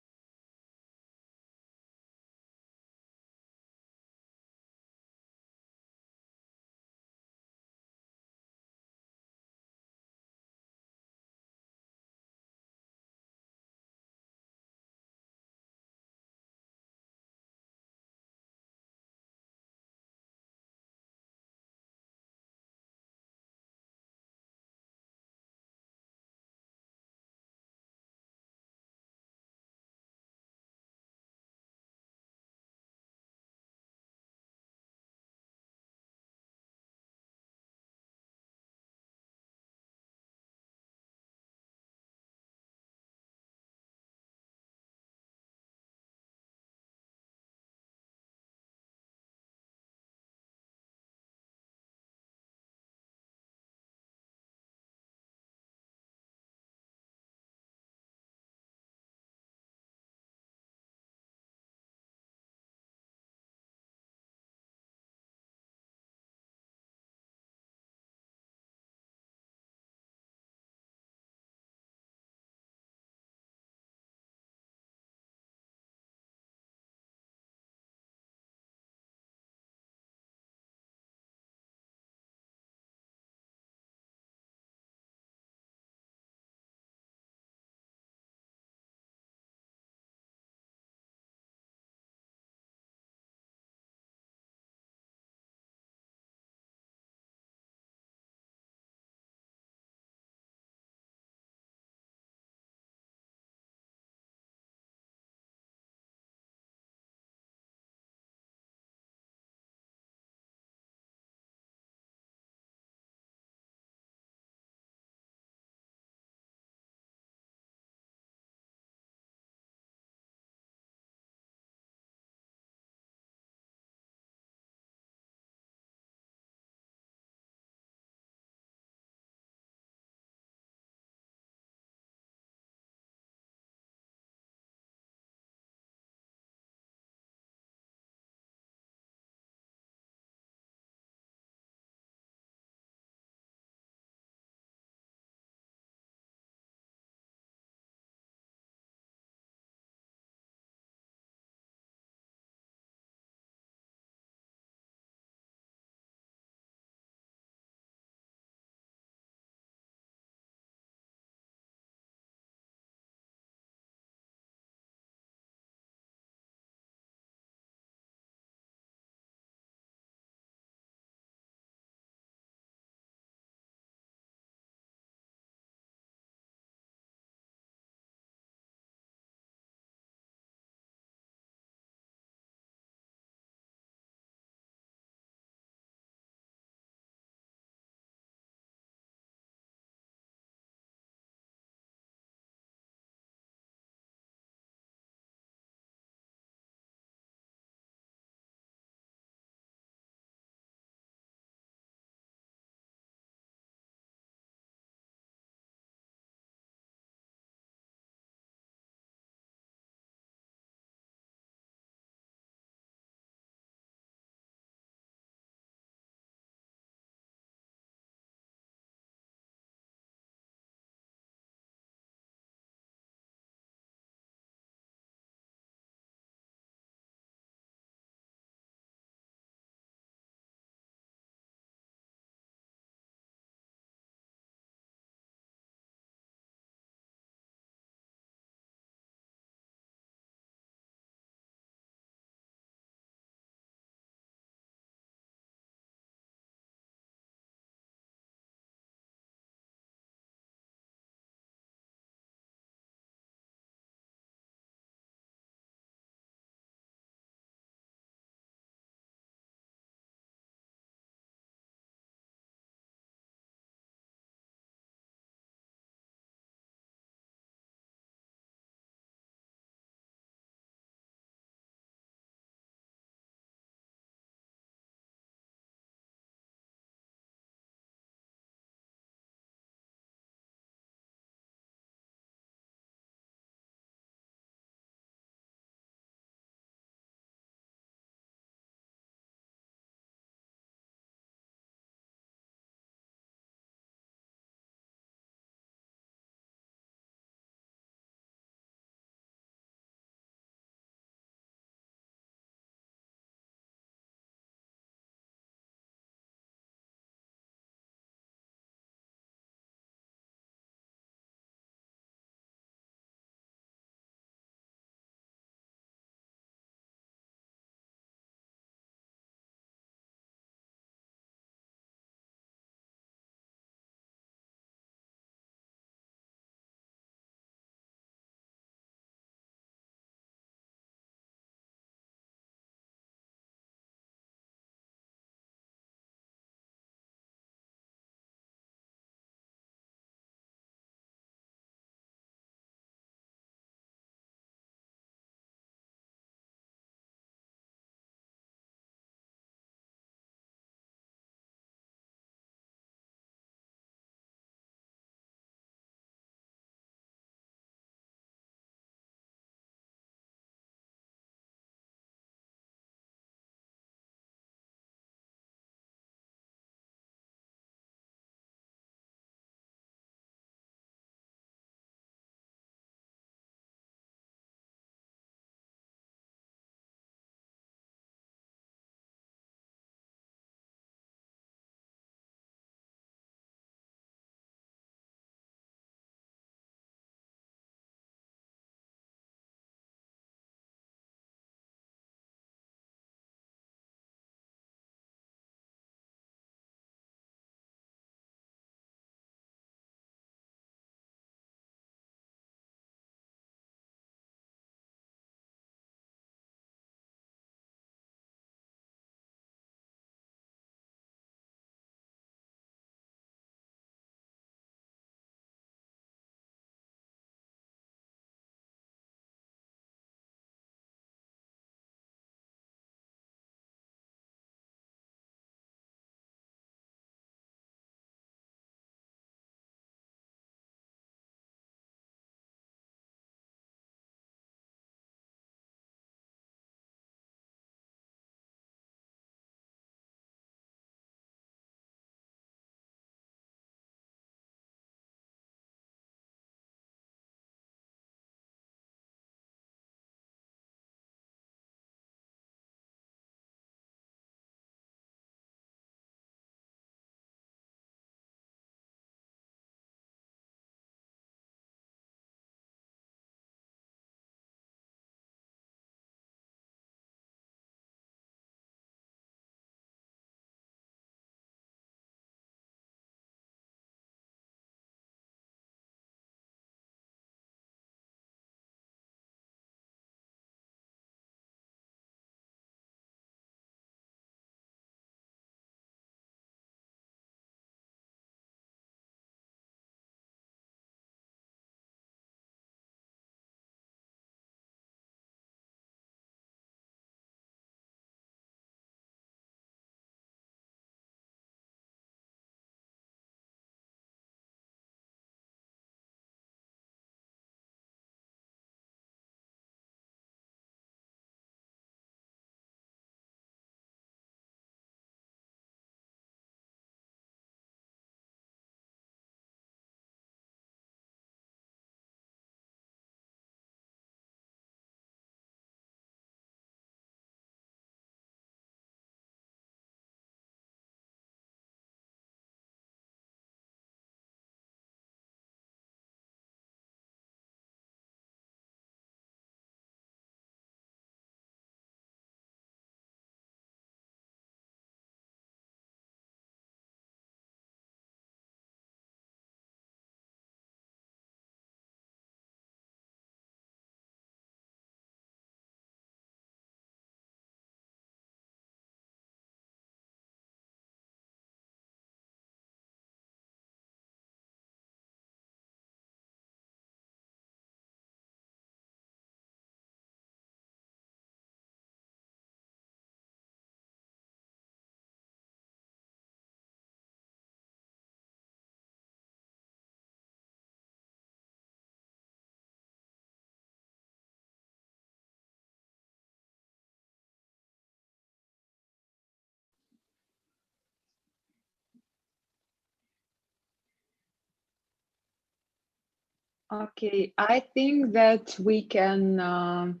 Okay, I think that we can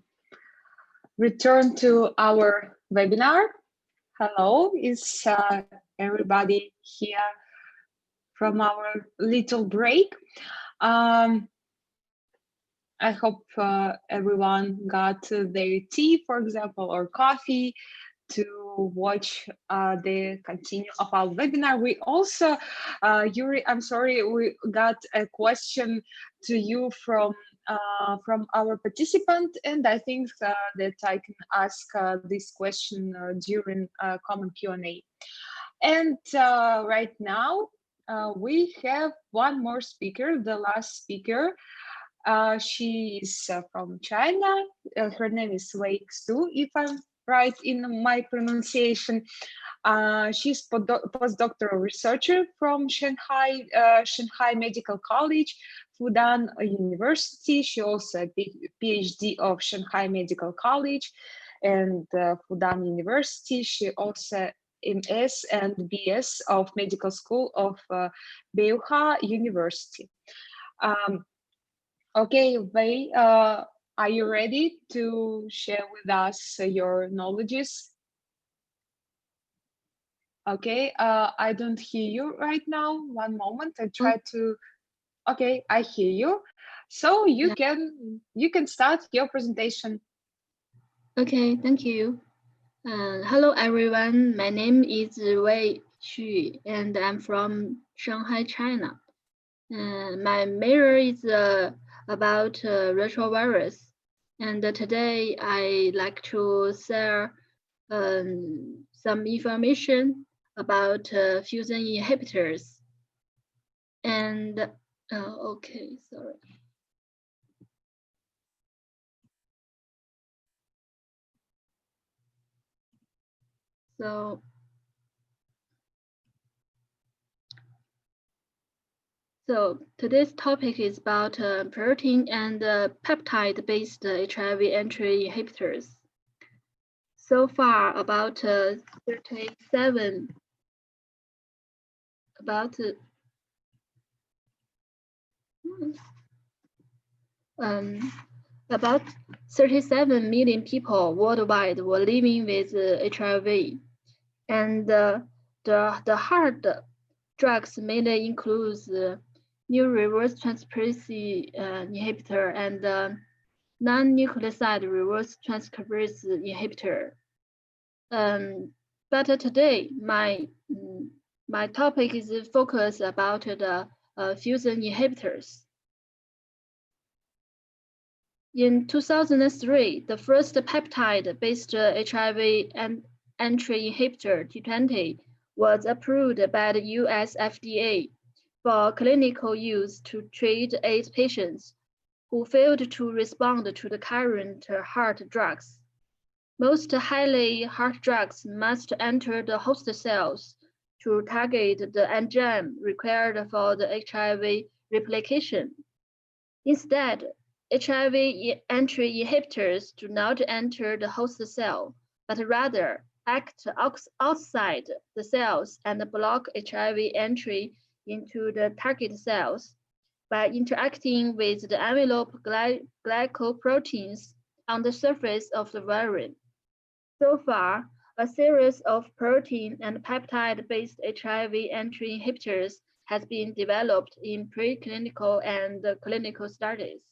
return to our webinar. Hello, is everybody here from our little break? I hope everyone got their tea, for example, or coffee to watch the continue of our webinar. We also, Yuri, I'm sorry, we got a question to you from our participant, and I think that I can ask this question during common Q&A. And right now, we have one more speaker, the last speaker. She is from China. Her name is Wei Xu, if I'm right in my pronunciation. She's postdoctoral researcher from Shanghai Medical College, Fudan University. She also a PhD of Shanghai Medical College and Fudan University. She also MS and BS of Medical School of Beoha University. Okay, Wei, are you ready to share with us your knowledges? Okay, I don't hear you right now. One moment, I try to. Okay, I hear you. So you can start your presentation. Okay, thank you. Hello everyone. My name is Wei Xu, and I'm from Shanghai, China. My major is about retrovirus, and today I like to share some information about fusion inhibitors. And okay, sorry. So today's topic is about protein and peptide-based HIV entry inhibitors. So far, about 37 million people worldwide were living with HIV, and the hard drugs mainly includes new reverse transcriptase inhibitor and non-nucleoside reverse transcriptase inhibitor. But today, my topic is focused about the fusion inhibitors. In 2003, the first peptide-based HIV entry inhibitor, T20, was approved by the US FDA for clinical use to treat AIDS patients who failed to respond to the current heart drugs. Most highly hard drugs must enter the host cells to target the enzyme required for the HIV replication. Instead, HIV entry inhibitors do not enter the host cell, but rather act outside the cells and block HIV entry into the target cells by interacting with the envelope glycoproteins on the surface of the virion. So far, a series of protein and peptide-based HIV entry inhibitors has been developed in preclinical and clinical studies.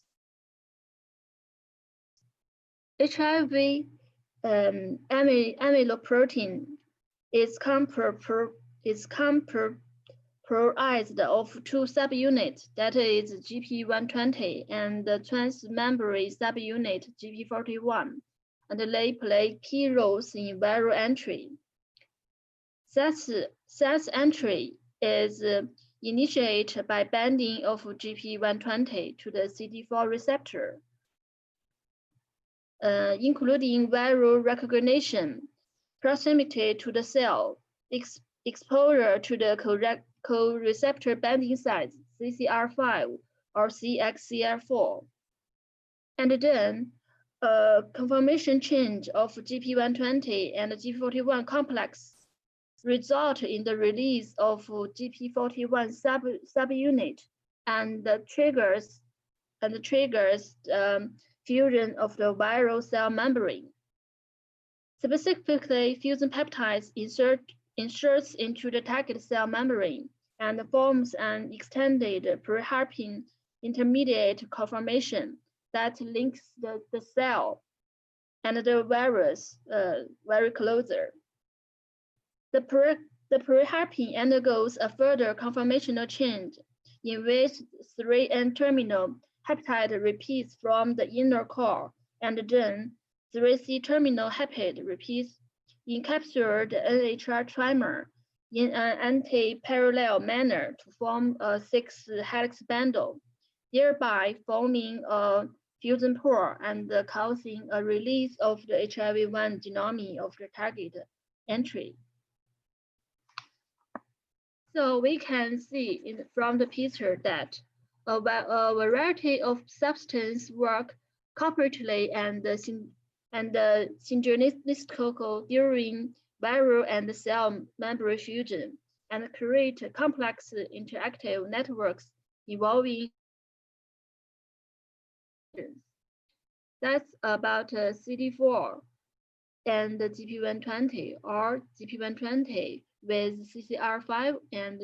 HIV amyloprotein is comprised of two subunits, that is GP120 and the transmembrane subunit GP41, and they play key roles in viral entry. Cells entry is initiated by binding of GP120 to the CD4 receptor, including viral recognition, proximity to the cell, exposure to the co-receptor binding sites, CCR5 or CXCR4, and then conformation change of GP120 and GP41 complex result in the release of GP41 subunit and triggers and triggers fusion of the viral cell membrane. Specifically, fusion peptides inserts into the target cell membrane and forms an extended pre-harpin intermediate conformation that links the cell and the virus very closer. The pre-harpin undergoes a further conformational change in which 3 N-terminal peptide repeats from the inner core, and then 3 C-terminal peptide repeats encapsulate the NHR trimer in an anti-parallel manner to form a 6-helix bundle, thereby forming a fusion pore and causing a release of the HIV-1 genome of the target entry. So we can see from the picture that a variety of substances work cooperatively and synergistically during viral and cell membrane fusion and create complex interactive networks involving. That's about CD4 and GP120 or GP120 with CCR5 and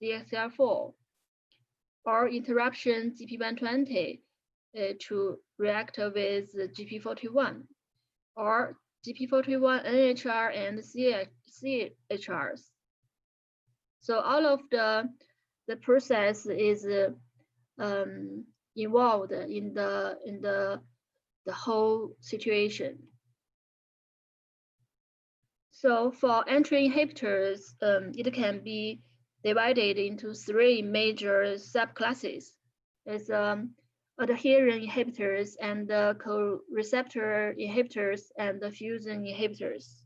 CXCR4, or interruption GP120 to react with GP41, or GP41 NHR and CHRs. So all of the process is involved in the whole situation. So for entry inhibitors, it can be divided into 3 major subclasses. It's adherent inhibitors and the co-receptor inhibitors and the fusion inhibitors.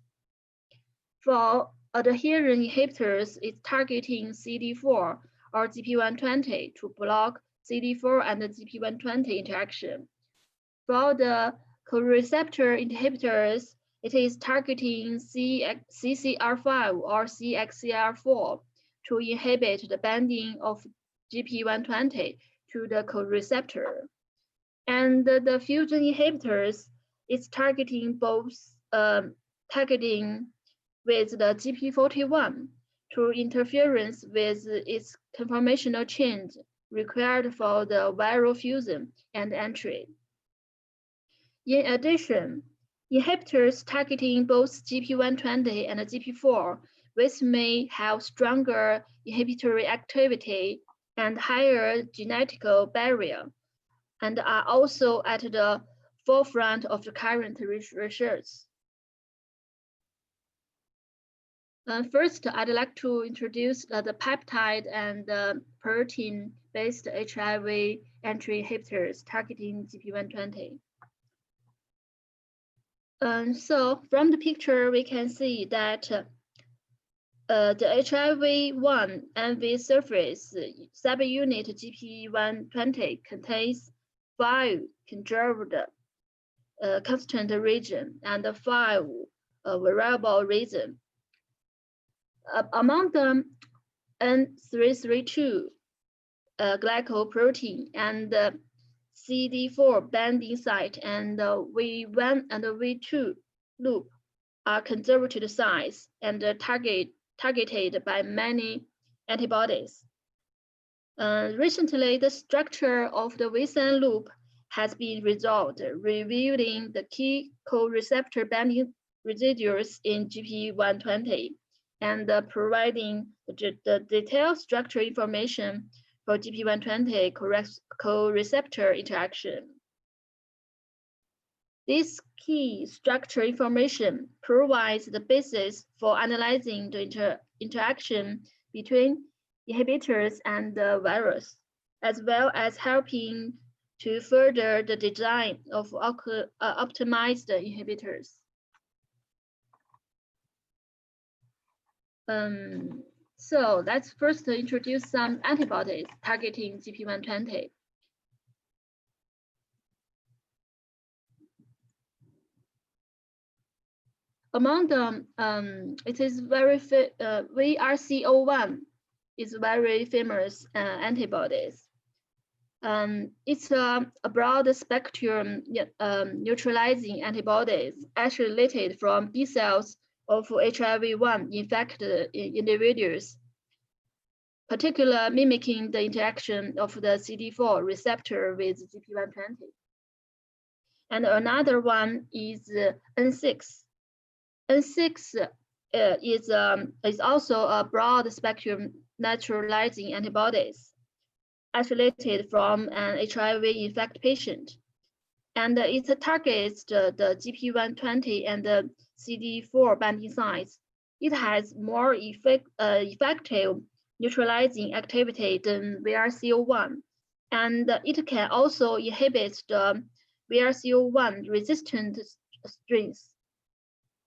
For adherent inhibitors, it's targeting CD4 or GP120 to block CD4 and the GP120 interaction. For the co-receptor inhibitors, it is targeting CCR5 or CXCR4 to inhibit the binding of GP120 to the co-receptor. And the fusion inhibitors is targeting both targeting with the GP41 through interference with its conformational change required for the viral fusion and entry. In addition, inhibitors targeting both GP120 and GP4, which may have stronger inhibitory activity and higher genetical barrier, and are also at the forefront of the current research. First, I'd like to introduce the peptide and the protein-based HIV entry inhibitors targeting GP120. So from the picture, we can see that the HIV-1 MV surface subunit GP120 contains 5 conserved constant region and 5 variable region. Among them, N332 glycoprotein and CD4 binding site and V1 and V2 loop are conserved sites and targeted by many antibodies. Recently, the structure of the V1 loop has been resolved, revealing the key co-receptor binding residues in GP120 and providing the detailed structure information for GP120 co-receptor interaction. This key structure information provides the basis for analyzing the interaction between inhibitors and the virus, as well as helping to further the design of optimized inhibitors. So let's first introduce some antibodies targeting GP120. Among them, it is very VRC01 is very famous antibodies. It's a broad spectrum neutralizing antibodies isolated from B cells of HIV-1 infected individuals, particularly mimicking the interaction of the CD4 receptor with GP120. And another one is N6. N6 is also a broad spectrum neutralizing antibodies isolated from an HIV-infected patient. And it targets the GP120 and the CD4 binding sites. It has more effective neutralizing activity than VRCO1, and it can also inhibit the VRCO1 resistant strains.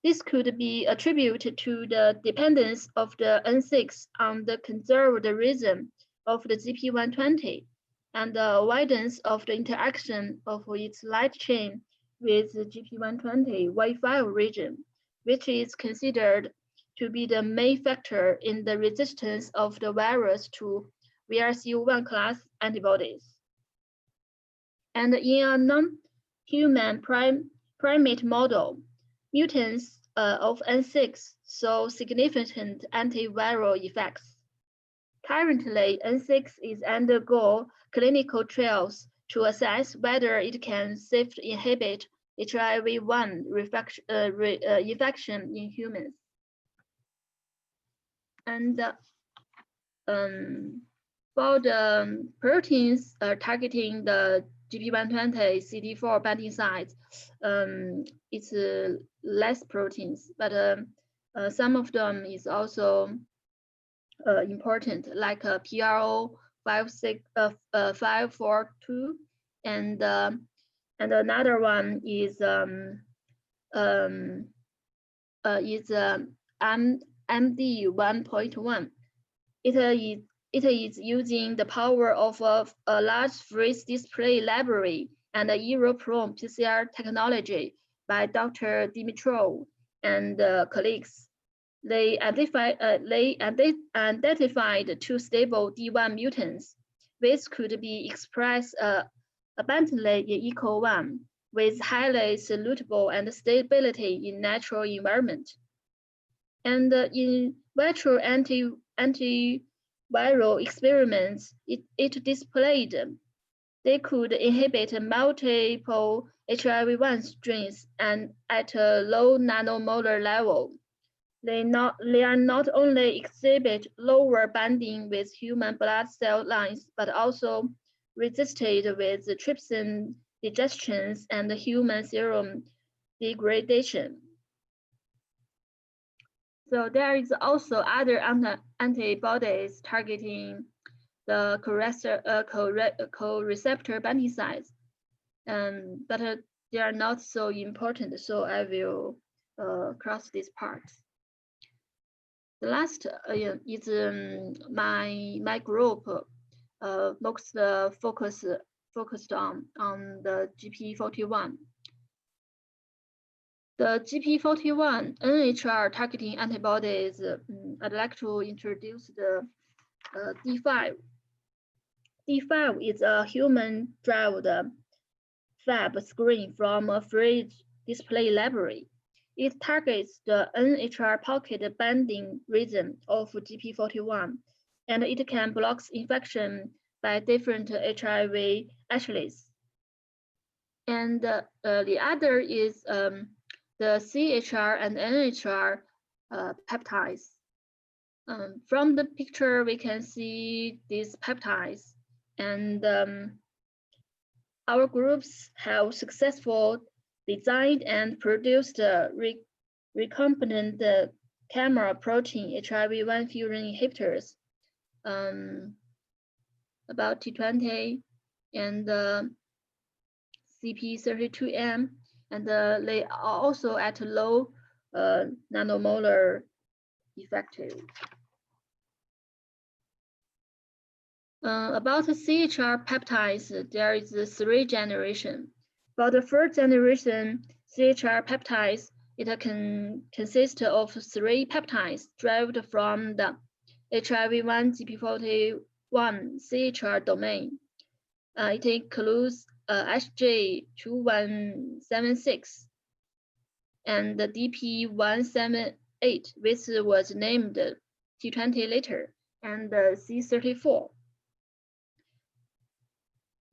This could be attributed to the dependence of the N6 on the conserved rhythm of the GP120 and the avoidance of the interaction of its light chain with the GP120 Y5 region, which is considered to be the main factor in the resistance of the virus to VRCO1 class antibodies. And in a non-human primate model, mutants of N6 show significant antiviral effects. Currently, N6 is undergo clinical trials to assess whether it can safely inhibit HIV-1 infection in humans. And for the proteins targeting the GP120 CD4 binding sites, it's less proteins, but some of them is also important, like PRO 542, and another one is MD 1.1. It is using the power of a large freeze display library and a EuroProme PCR technology by Dr. Dimitrov and colleagues. They identified two stable D1 mutants, which could be expressed abundantly in ECO1 with highly solutable and stability in natural environment. And in vitro antiviral experiments, it displayed they could inhibit multiple HIV-1 strains and at a low nanomolar level. They are not only exhibit lower binding with human blood cell lines, but also resisted with trypsin digestions and human serum degradation. So there is also other antibodies targeting the co-receptor binding sites, but they are not so important. So I will cross this part. The last is my group most focused on the GP41. The GP41 NHR targeting antibodies, I'd like to introduce the D5. D5 is a human-derived Fab screen from a fridge display library. It targets the NHR pocket binding rhythm of GP41, and it can block infection by different HIV isolates. And the other is the CHR and NHR peptides. From the picture, we can see these peptides, and our groups have successfully designed and produced recombinant camera protein HIV-1 fusion inhibitors, about T20 and CP32M, and they are also at low nanomolar effective. About the CHR peptides, there is 3 generations. For the first generation CHR peptides, it can consist of 3 peptides derived from the HIV-1 GP41 CHR domain. It includes HJ2176 and the DP178, which was named T20 later, and C34.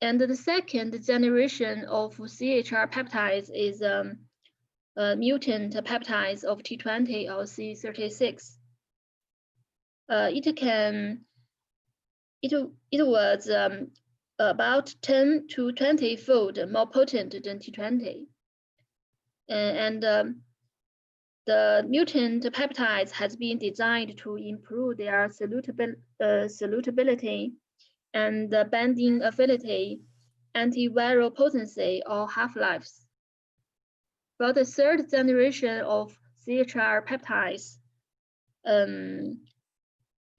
And the second generation of CHR peptides is mutant peptides of T20 or C36. It was about 10 to 20-fold more potent than T20. And the mutant peptides has been designed to improve their solubility and binding affinity, antiviral potency, or half-lives. For the third generation of CHR peptides,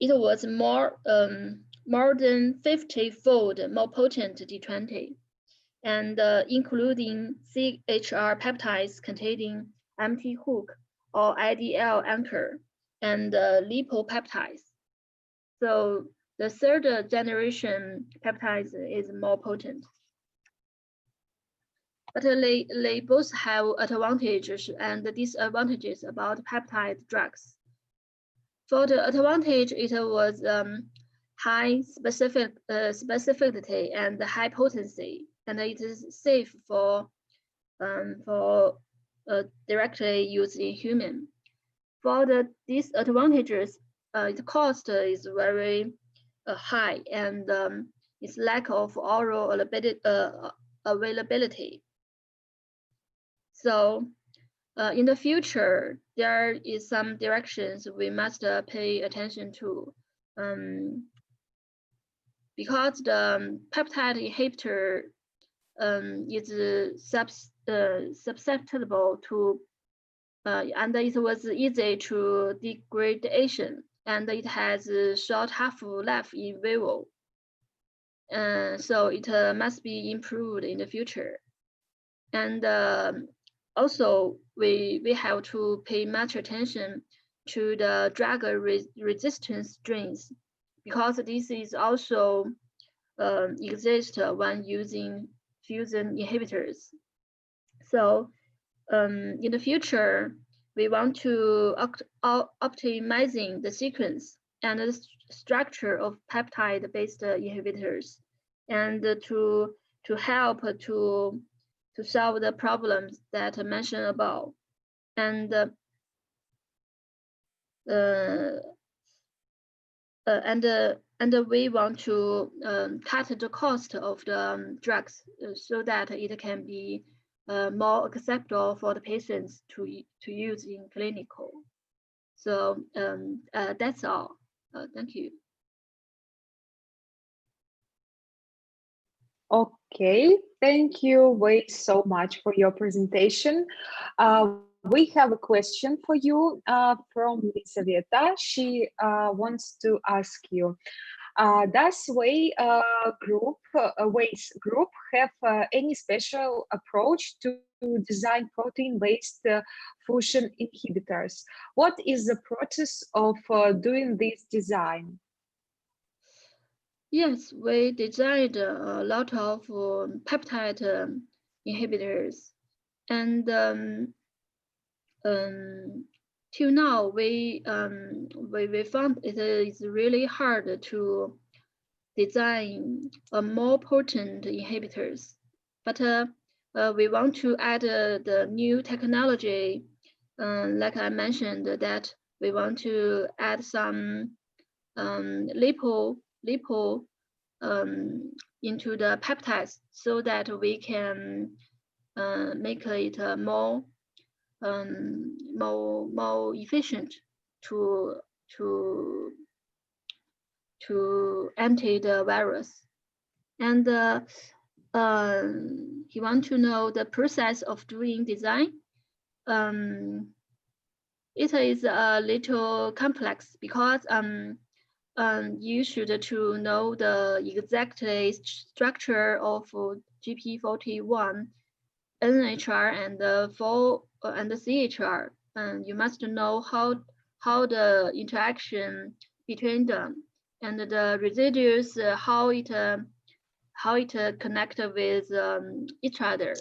it was more than 50-fold more potent T20, and including CHR peptides containing empty hook or IDL anchor and lipopeptides. So the third generation peptides is more potent. But they both have advantages and disadvantages about peptide drugs. For the advantage, it was high specificity and high potency, and it is safe for directly use in human. For the disadvantages, its cost is very high, and its lack of oral availability. So in the future, there is some directions we must pay attention to, because the peptide inhibitor is susceptible to, and it was easy to degradation, and it has a short half-life in Vivo. So it must be improved in the future. And also, we have to pay much attention to the drug resistance strains, because this is also exists when using fusion inhibitors. So in the future, we want to optimizing the sequence and the structure of peptide-based inhibitors, and to help to solve the problems that I mentioned above. And we want to cut the cost of the drugs so that it can be more acceptable for the patients to use in clinical. So that's all. Thank you. Okay, thank you way so much for your presentation. We have a question for you from Lisaveta. She wants to ask you, does WAYS group have any special approach to design protein-based fusion inhibitors? What is the process of doing this design? Yes, we designed a lot of peptide inhibitors, and till now we found it is really hard to design a more potent inhibitors. But we want to add the new technology, like I mentioned, that we want to add some lipo into the peptides, so that we can make it more efficient to anti the virus. And he want to know the process of doing design. It is a little complex, because you should to know the exact structure of GP41, NHR, and the CHR. And you must know how the interaction between them, and the residues, how it how it connects with each other.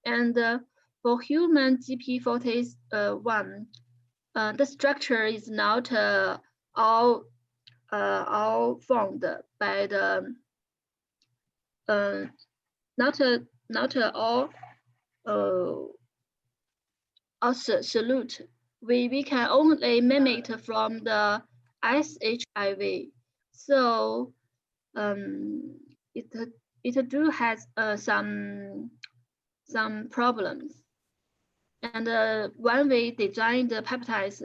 And for human GP41, the structure is not all found by the not all absolute. We can only mimic from the SHIV. So it do has some problems. And when we design the peptides,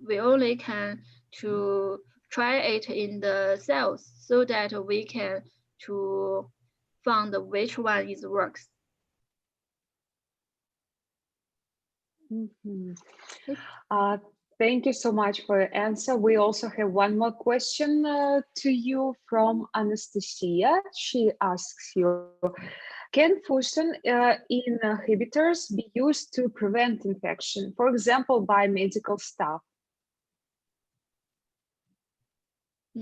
we only can to try it in the cells so that we can to find which one is works. Mm-hmm. Thank you so much for your answer. We also have one more question to you from Anastasia. She asks you, can fusion inhibitors be used to prevent infection, for example, by medical staff?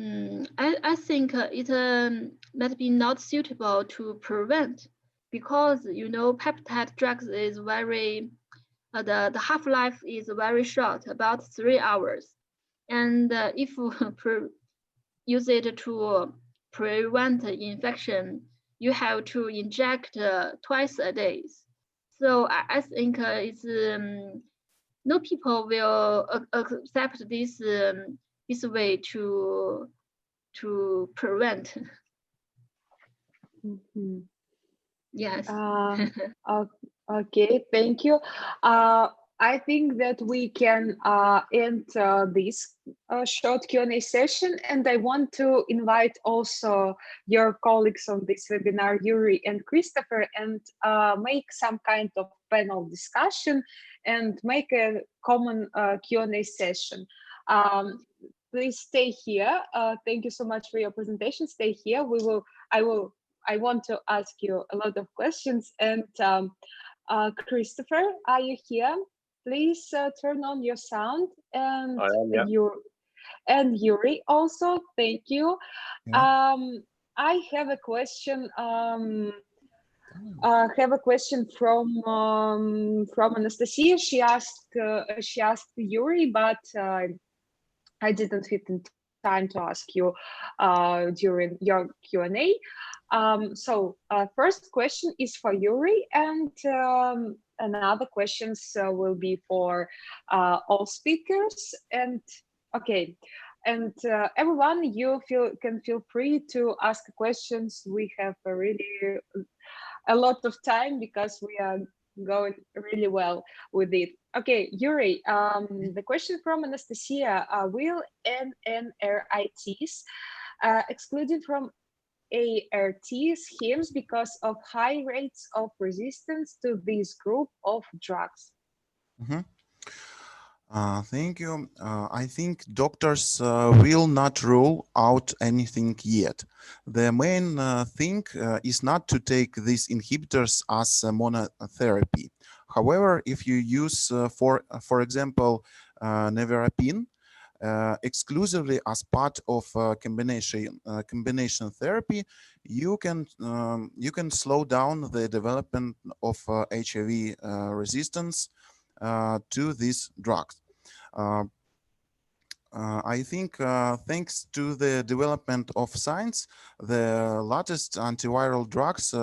I think it might be not suitable to prevent, because peptide drugs is very the half-life is very short, about 3 hours, and if we use it to prevent infection, you have to inject twice a day. So I think it's no people will accept this this way to prevent. Mm-hmm. Yes. Okay, thank you. I think that we can end this short Q&A session, and I want to invite also your colleagues on this webinar, Yuri and Christopher, and make some kind of panel discussion and make a common Q&A session. Please stay here. Thank you so much for your presentation. Stay here. I want to ask you a lot of questions. And Christopher, are you here? Please turn on your sound. And I am, yeah. And Yuri also. Thank you. Yeah. I have a question. Have a question from Anastasia. She asked Yuri, but I didn't fit in time to ask you during your Q&A. So first question is for Yuri, and another questions will be for all speakers. And okay, and everyone, you can feel free to ask questions. We have a lot of time because we are going really well with it. Okay, Yuri, the question from Anastasia, will NNRITs excluded from ART schemes because of high rates of resistance to this group of drugs? Mm-hmm. Thank you. I think doctors will not rule out anything yet. The main thing is not to take these inhibitors as a monotherapy. However, if you use, for example, nevirapine exclusively as part of combination therapy, you can slow down the development of HIV resistance to these drugs. I think thanks to the development of science, the latest antiviral drugs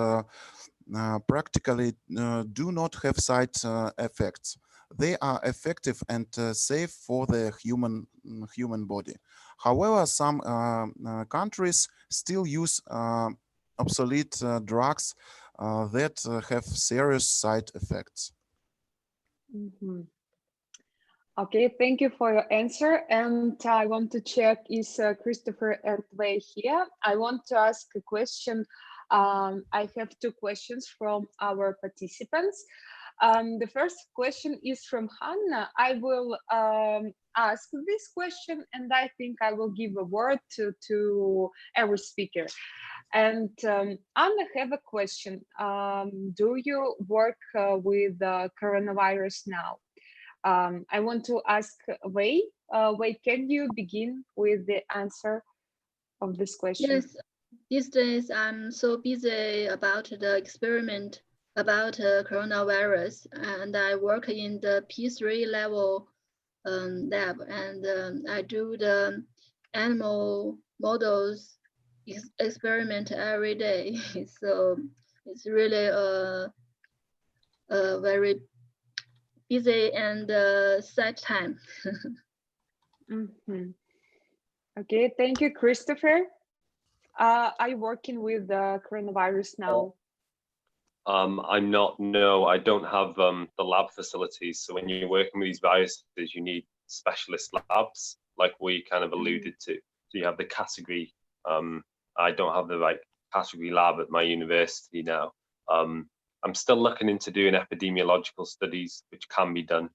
practically do not have side effects. They are effective and safe for the human body. However, some countries still use obsolete drugs that have serious side effects. Mm-hmm. Okay, thank you for your answer. And I want to check, is Christopher and Wei here? I want to ask a question. I have two questions from our participants. The first question is from Hannah. I will ask this question, and I think I will give a word to every speaker. And Anna, have a question. Do you work with coronavirus now? I want to ask Wei. Wei, can you begin with the answer of this question? Yes, These days, I'm so busy about the experiment about coronavirus, and I work in the P3 level lab, and I do the animal models experiment every day. So it's really a very busy and sad time. Mhm. Okay, thank you, Christopher. Are you working with the coronavirus now? I'm not, no, I don't have the lab facilities. So when you're working with these viruses, you need specialist labs, like we kind of alluded to. So you have the category. I don't have the right category lab at my university now. I'm still looking into doing epidemiological studies, which can be done.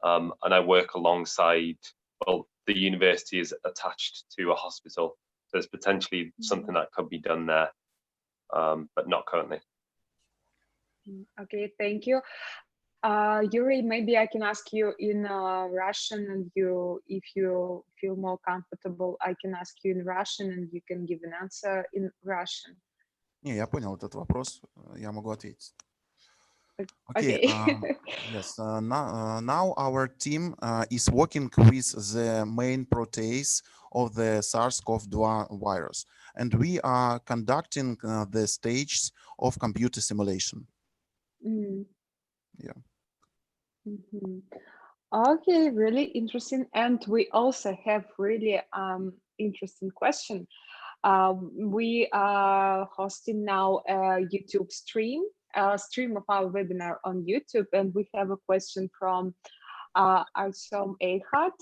And I work alongside, well, the university is attached to a hospital. So there's potentially something that could be done there, but not currently. Okay, thank you. Yuri, maybe I can ask you in Russian, and you, if you feel more comfortable, I can ask you in Russian, and you can give an answer in Russian. Не, я понял этот вопрос, я могу ответить. Okay. Yes, now our team is working with the main protease of the SARS-CoV-2 virus, and we are conducting the stages of computer simulation. Yeah. Okay, really interesting. And we also have really interesting question. We are hosting now a YouTube stream of our webinar on YouTube, and we have a question from Artyom Eichhardt.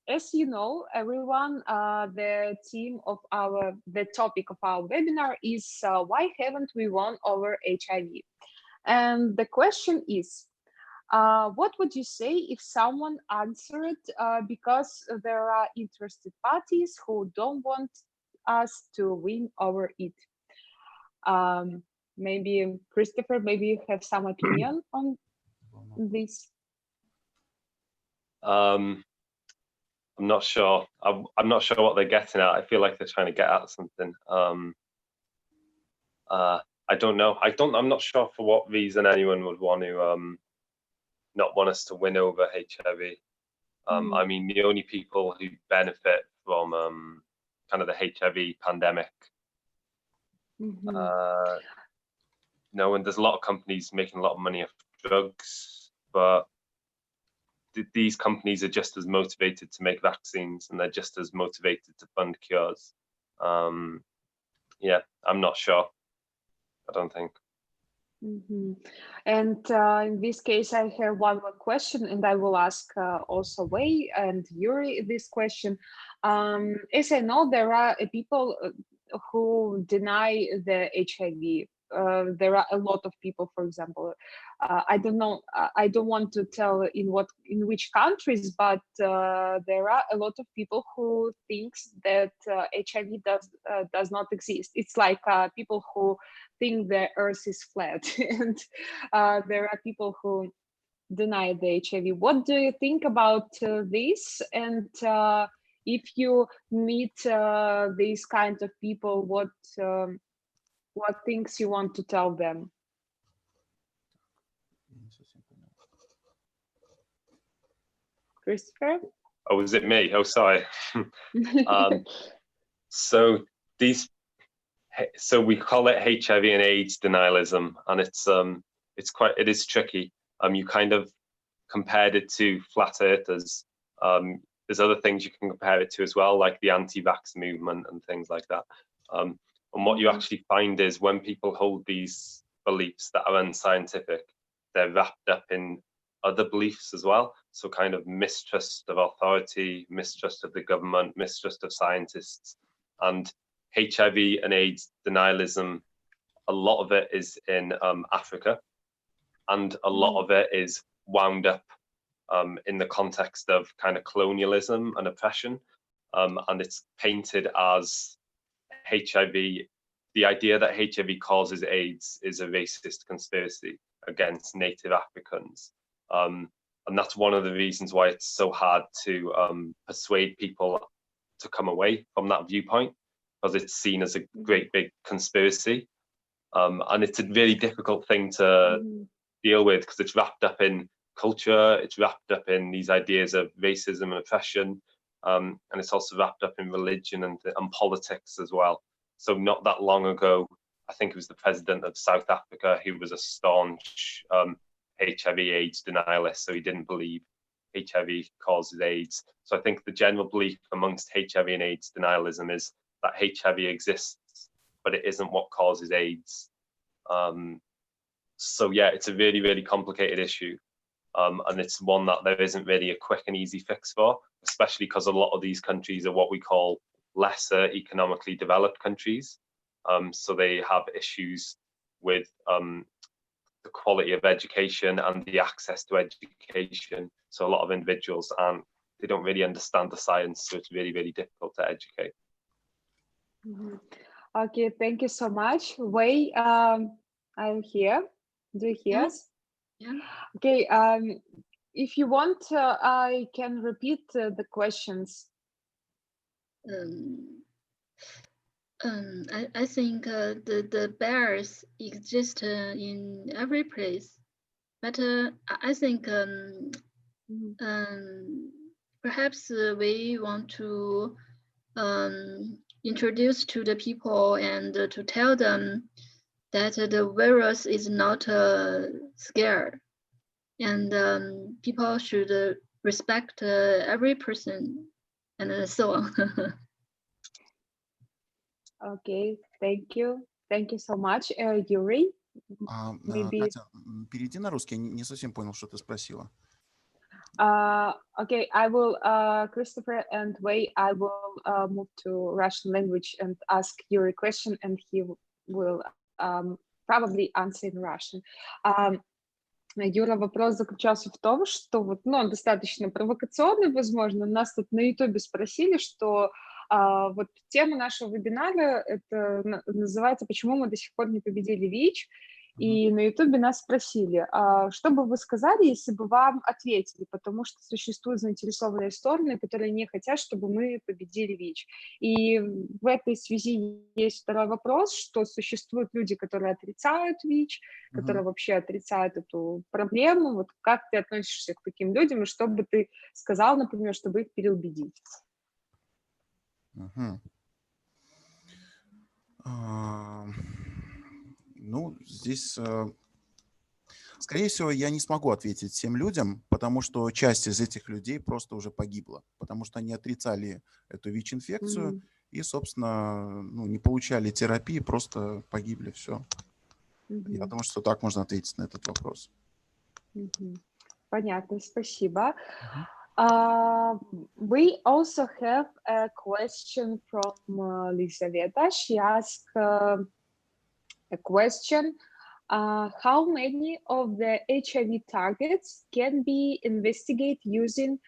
As you know, everyone, the topic of our webinar is why haven't we won over HIV? And the question is, what would you say if someone answered because there are interested parties who don't want us to win over it? Maybe Christopher, maybe you have some opinion on this. I'm not sure. I'm not sure what they're getting at. I feel like they're trying to get at something. I don't know. I'm not sure for what reason anyone would want to not want us to win over HIV. I mean, the only people who benefit from kind of the HIV pandemic. No, and there's a lot of companies making a lot of money off drugs, but these companies are just as motivated to make vaccines, and they're just as motivated to fund cures. Yeah, I'm not sure. I don't think. And in this case, I have one more question, and I will ask also Wei and Yuri this question. As I know, there are people who deny the HIV. There are a lot of people, for example, I don't know, I don't want to tell in which countries, but there are a lot of people who thinks that HIV does not exist. It's like people who think the earth is flat, and there are people who deny the HIV. What do you think about this? And if you meet these kind of people, what things you want to tell them? Christopher? Oh, was it me? Oh, sorry. So we call it HIV and AIDS denialism, and it is tricky. You kind of compared it to flat earthers. There's other things you can compare it to as well, like the anti-vax movement and things like that. And what you actually find is when people hold these beliefs that are unscientific, they're wrapped up in other beliefs as well. So kind of mistrust of authority, mistrust of the government, mistrust of scientists. And HIV and AIDS denialism, a lot of it is in Africa, and a lot of it is wound up in the context of kind of colonialism and oppression. And it's painted as HIV, the idea that HIV causes AIDS is a racist conspiracy against native Africans. And that's one of the reasons why it's so hard to persuade people to come away from that viewpoint. because it's seen as a great big conspiracy. And it's a really difficult thing to deal with because it's wrapped up in culture, it's wrapped up in these ideas of racism and oppression, and it's also wrapped up in religion and politics as well. So not that long ago, I think it was the president of South Africa who was a staunch HIV AIDS denialist, so he didn't believe HIV causes AIDS. So I think the general belief amongst HIV and AIDS denialism is that HIV exists, but it isn't what causes AIDS. So yeah, it's a really, really complicated issue. And it's one that there isn't really a quick and easy fix for, especially because a lot of these countries are what we call lesser economically developed countries. So they have issues with the quality of education and the access to education. So a lot of individuals they don't really understand the science, so it's really, really difficult to educate. Okay, thank you so much. Wei, I'm here. Do you hear us? Yeah. Okay, if you want, I can repeat the questions. I think the bears exist in every place, but I think perhaps we want to introduce to the people and to tell them that the virus is not scared, and people should respect every person, and so on. Okay, thank you so much, Yuri. Maybe... Катя, перейди на русский, я не совсем понял, что ты спросила. Okay, I will, Christopher and Wei, I will move to Russian language and ask Yuri a question, and he will probably answer in Russian. Юра, вопрос заключался в том, что вот, ну, он достаточно провокационный, возможно. Нас тут на YouTube спросили, что вот тема нашего вебинара это называется «Почему мы до сих пор не победили ВИЧ?». И на YouTube нас спросили, что бы вы сказали, если бы вам ответили, потому что существуют заинтересованные стороны, которые не хотят, чтобы мы победили ВИЧ. И в этой связи есть второй вопрос, что существуют люди, которые отрицают ВИЧ, которые вообще отрицают эту проблему. Вот как ты относишься к таким людям, и что бы ты сказал, например, чтобы их переубедить? Ну, здесь, скорее всего, я не смогу ответить всем людям, потому что часть из этих людей просто уже погибла, потому что они отрицали эту ВИЧ-инфекцию и, собственно, ну, не получали терапии, просто погибли, все. Я думаю, что так можно ответить на этот вопрос. Понятно, спасибо. We also have a question from Lizaveta. She asked a question, how many of the HIV targets can be investigated using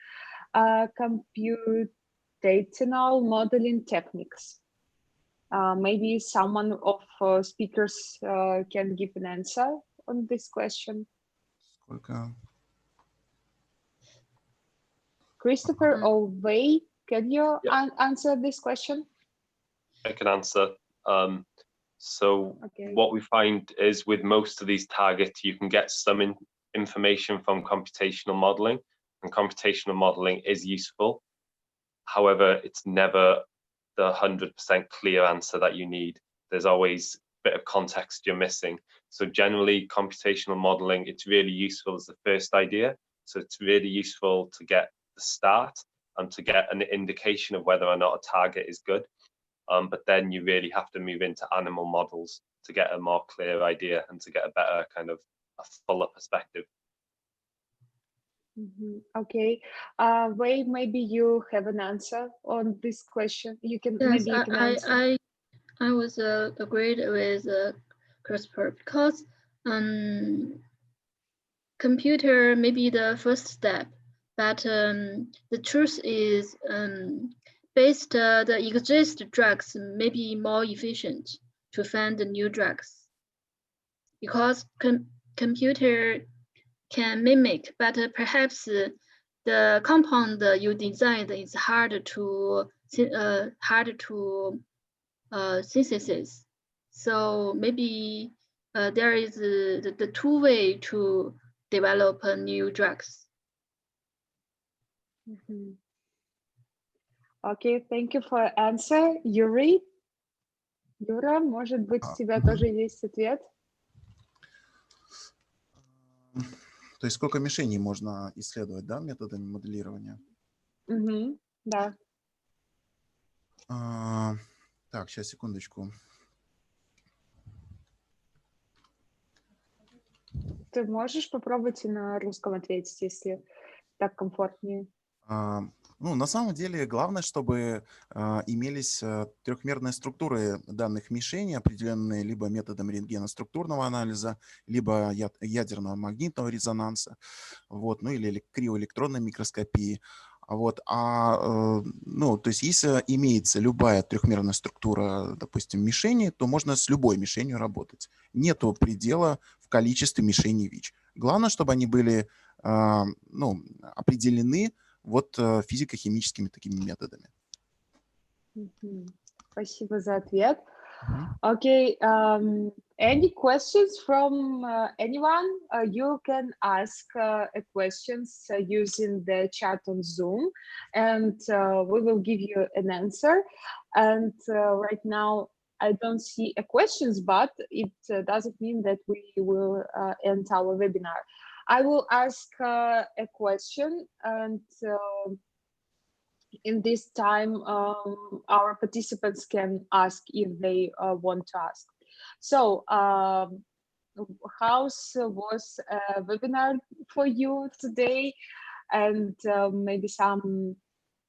computational modeling techniques? Maybe someone of speakers can give an answer on this question. Сколько? Christopher or Wei, can you answer this question? I can answer. What we find is with most of these targets, you can get some information from computational modeling, and computational modeling is useful. However, it's never the 100% clear answer that you need. There's always a bit of context you're missing. So generally, computational modeling, it's really useful as the first idea. So it's really useful to get the start and to get an indication of whether or not a target is good. But then you really have to move into animal models to get a more clear idea and to get a better kind of a fuller perspective. Okay, Wei, maybe you have an answer on this question. You can maybe you can answer. I was agreed with Christopher because computer may be the first step, but the truth is the existing drugs may be more efficient to find the new drugs because computer can mimic, but perhaps the compound you designed is hard to synthesis. So maybe there is the two way to develop new drugs. Okay, thank you for answer, Yuri. Юра, может быть, у тебя тоже есть ответ? То есть сколько мишеней можно исследовать, да, методами моделирования? Да. Так, сейчас, секундочку. Ты можешь попробовать на русском ответить, если так комфортнее? Ну, на самом деле, главное, чтобы имелись трехмерные структуры данных мишеней, определенные либо методом рентгеноструктурного анализа, либо ядерного магнитного резонанса, вот, ну или криоэлектронной микроскопии. Вот, ну, то есть если имеется любая трехмерная структура, допустим, мишени, то можно с любой мишенью работать. Нету предела в количестве мишеней ВИЧ. Главное, чтобы они были ну, определены вот физико-химическими такими методами. Спасибо за ответ. Okay, any questions from anyone? You can ask questions using the chat on Zoom, and we will give you an answer. And right now, I don't see a questions, but it doesn't mean that we will end our webinar. I will ask a question, and in this time, our participants can ask if they want to ask. So, how was a webinar for you today? And maybe some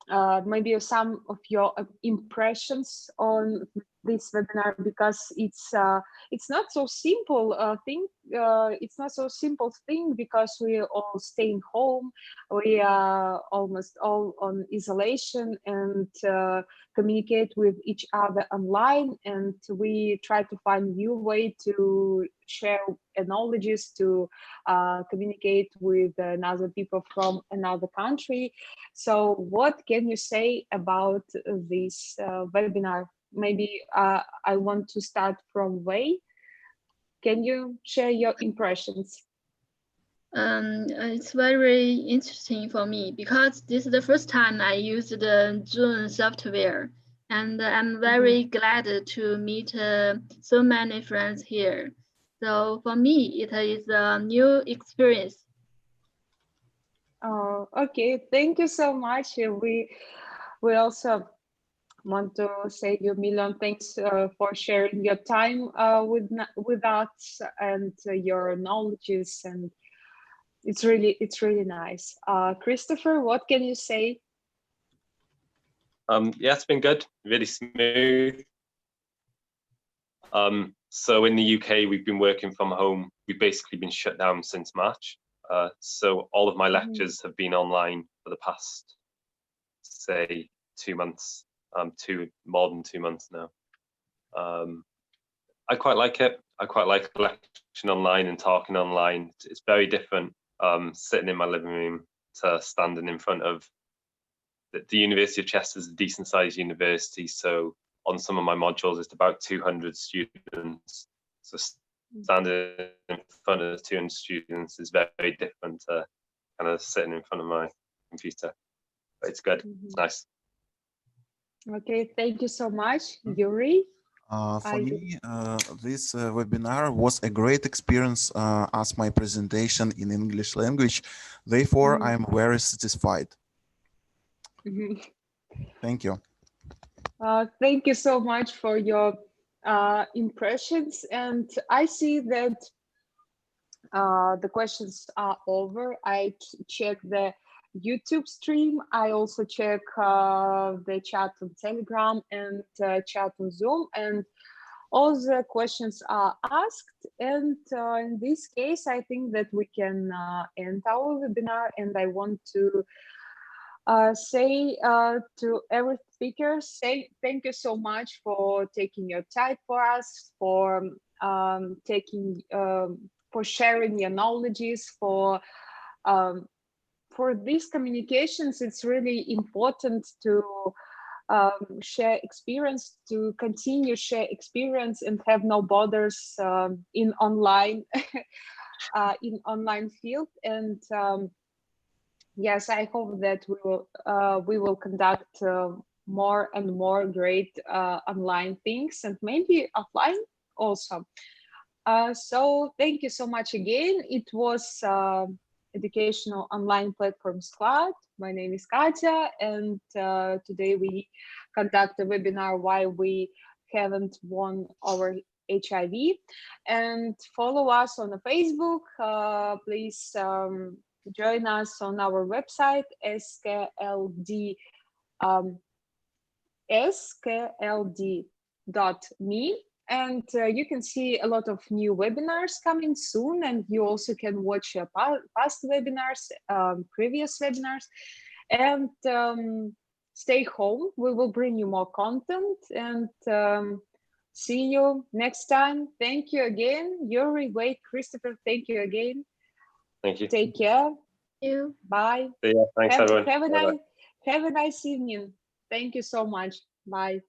of your impressions on this webinar, because it's not so simple thing. It's not so simple thing because we all staying home. We are almost all on isolation and communicate with each other online, and we try to find new way to share knowledges, to communicate with other people from another country. So what can you say about this webinar? Maybe I want to start from Wei. Can you share your impressions? It's very interesting for me because this is the first time I used the Zoom software, and I'm very glad to meet so many friends here. So for me, it is a new experience. Oh, okay. Thank you so much. We also want to say you a million thanks for sharing your time with us and your knowledges, and it's really nice. Christopher, what can you say? Yeah, it's been good, really smooth. So in the UK, we've been working from home. We've basically been shut down since March. So all of my lectures have been online for the past, say, 2 months, more than 2 months now. I quite like it. I quite like lecturing online and talking online. It's very different sitting in my living room to standing in front of the University of Chester is a decent sized university. So on some of my modules, it's about 200 students. So standing in front of 200 students is very different to kind of sitting in front of my computer. But it's good. It's nice. Okay, thank you so much, Yuri. For me, this webinar was a great experience as my presentation in English language. Therefore, I'm very satisfied. Thank you. Thank you so much for your impressions. And I see that the questions are over. I check the YouTube stream. I also check the chat on Telegram and chat on Zoom, and all the questions are asked. And in this case, I think that we can end our webinar. And I want to say to every speaker, thank you so much for taking your time for us, for for sharing your knowledges, for these communications. It's really important to share experience, to continue share experience and have no borders in online in online field. And yes, I hope that we will conduct more and more great online things, and maybe offline also. So thank you so much again. It was Educational Online Platform Squad. My name is Katya, and today we conduct a webinar why we haven't won our HIV. And follow us on the Facebook. Please join us on our website, skld.me. And you can see a lot of new webinars coming soon, and you also can watch past webinars, previous webinars, and stay home. We will bring you more content, and see you next time. Thank you again. Yuri, Wade, Christopher, thank you again. Thank you. Take care. Thank you. Bye. Yeah, thanks everyone. Have a nice evening. Thank you so much. Bye.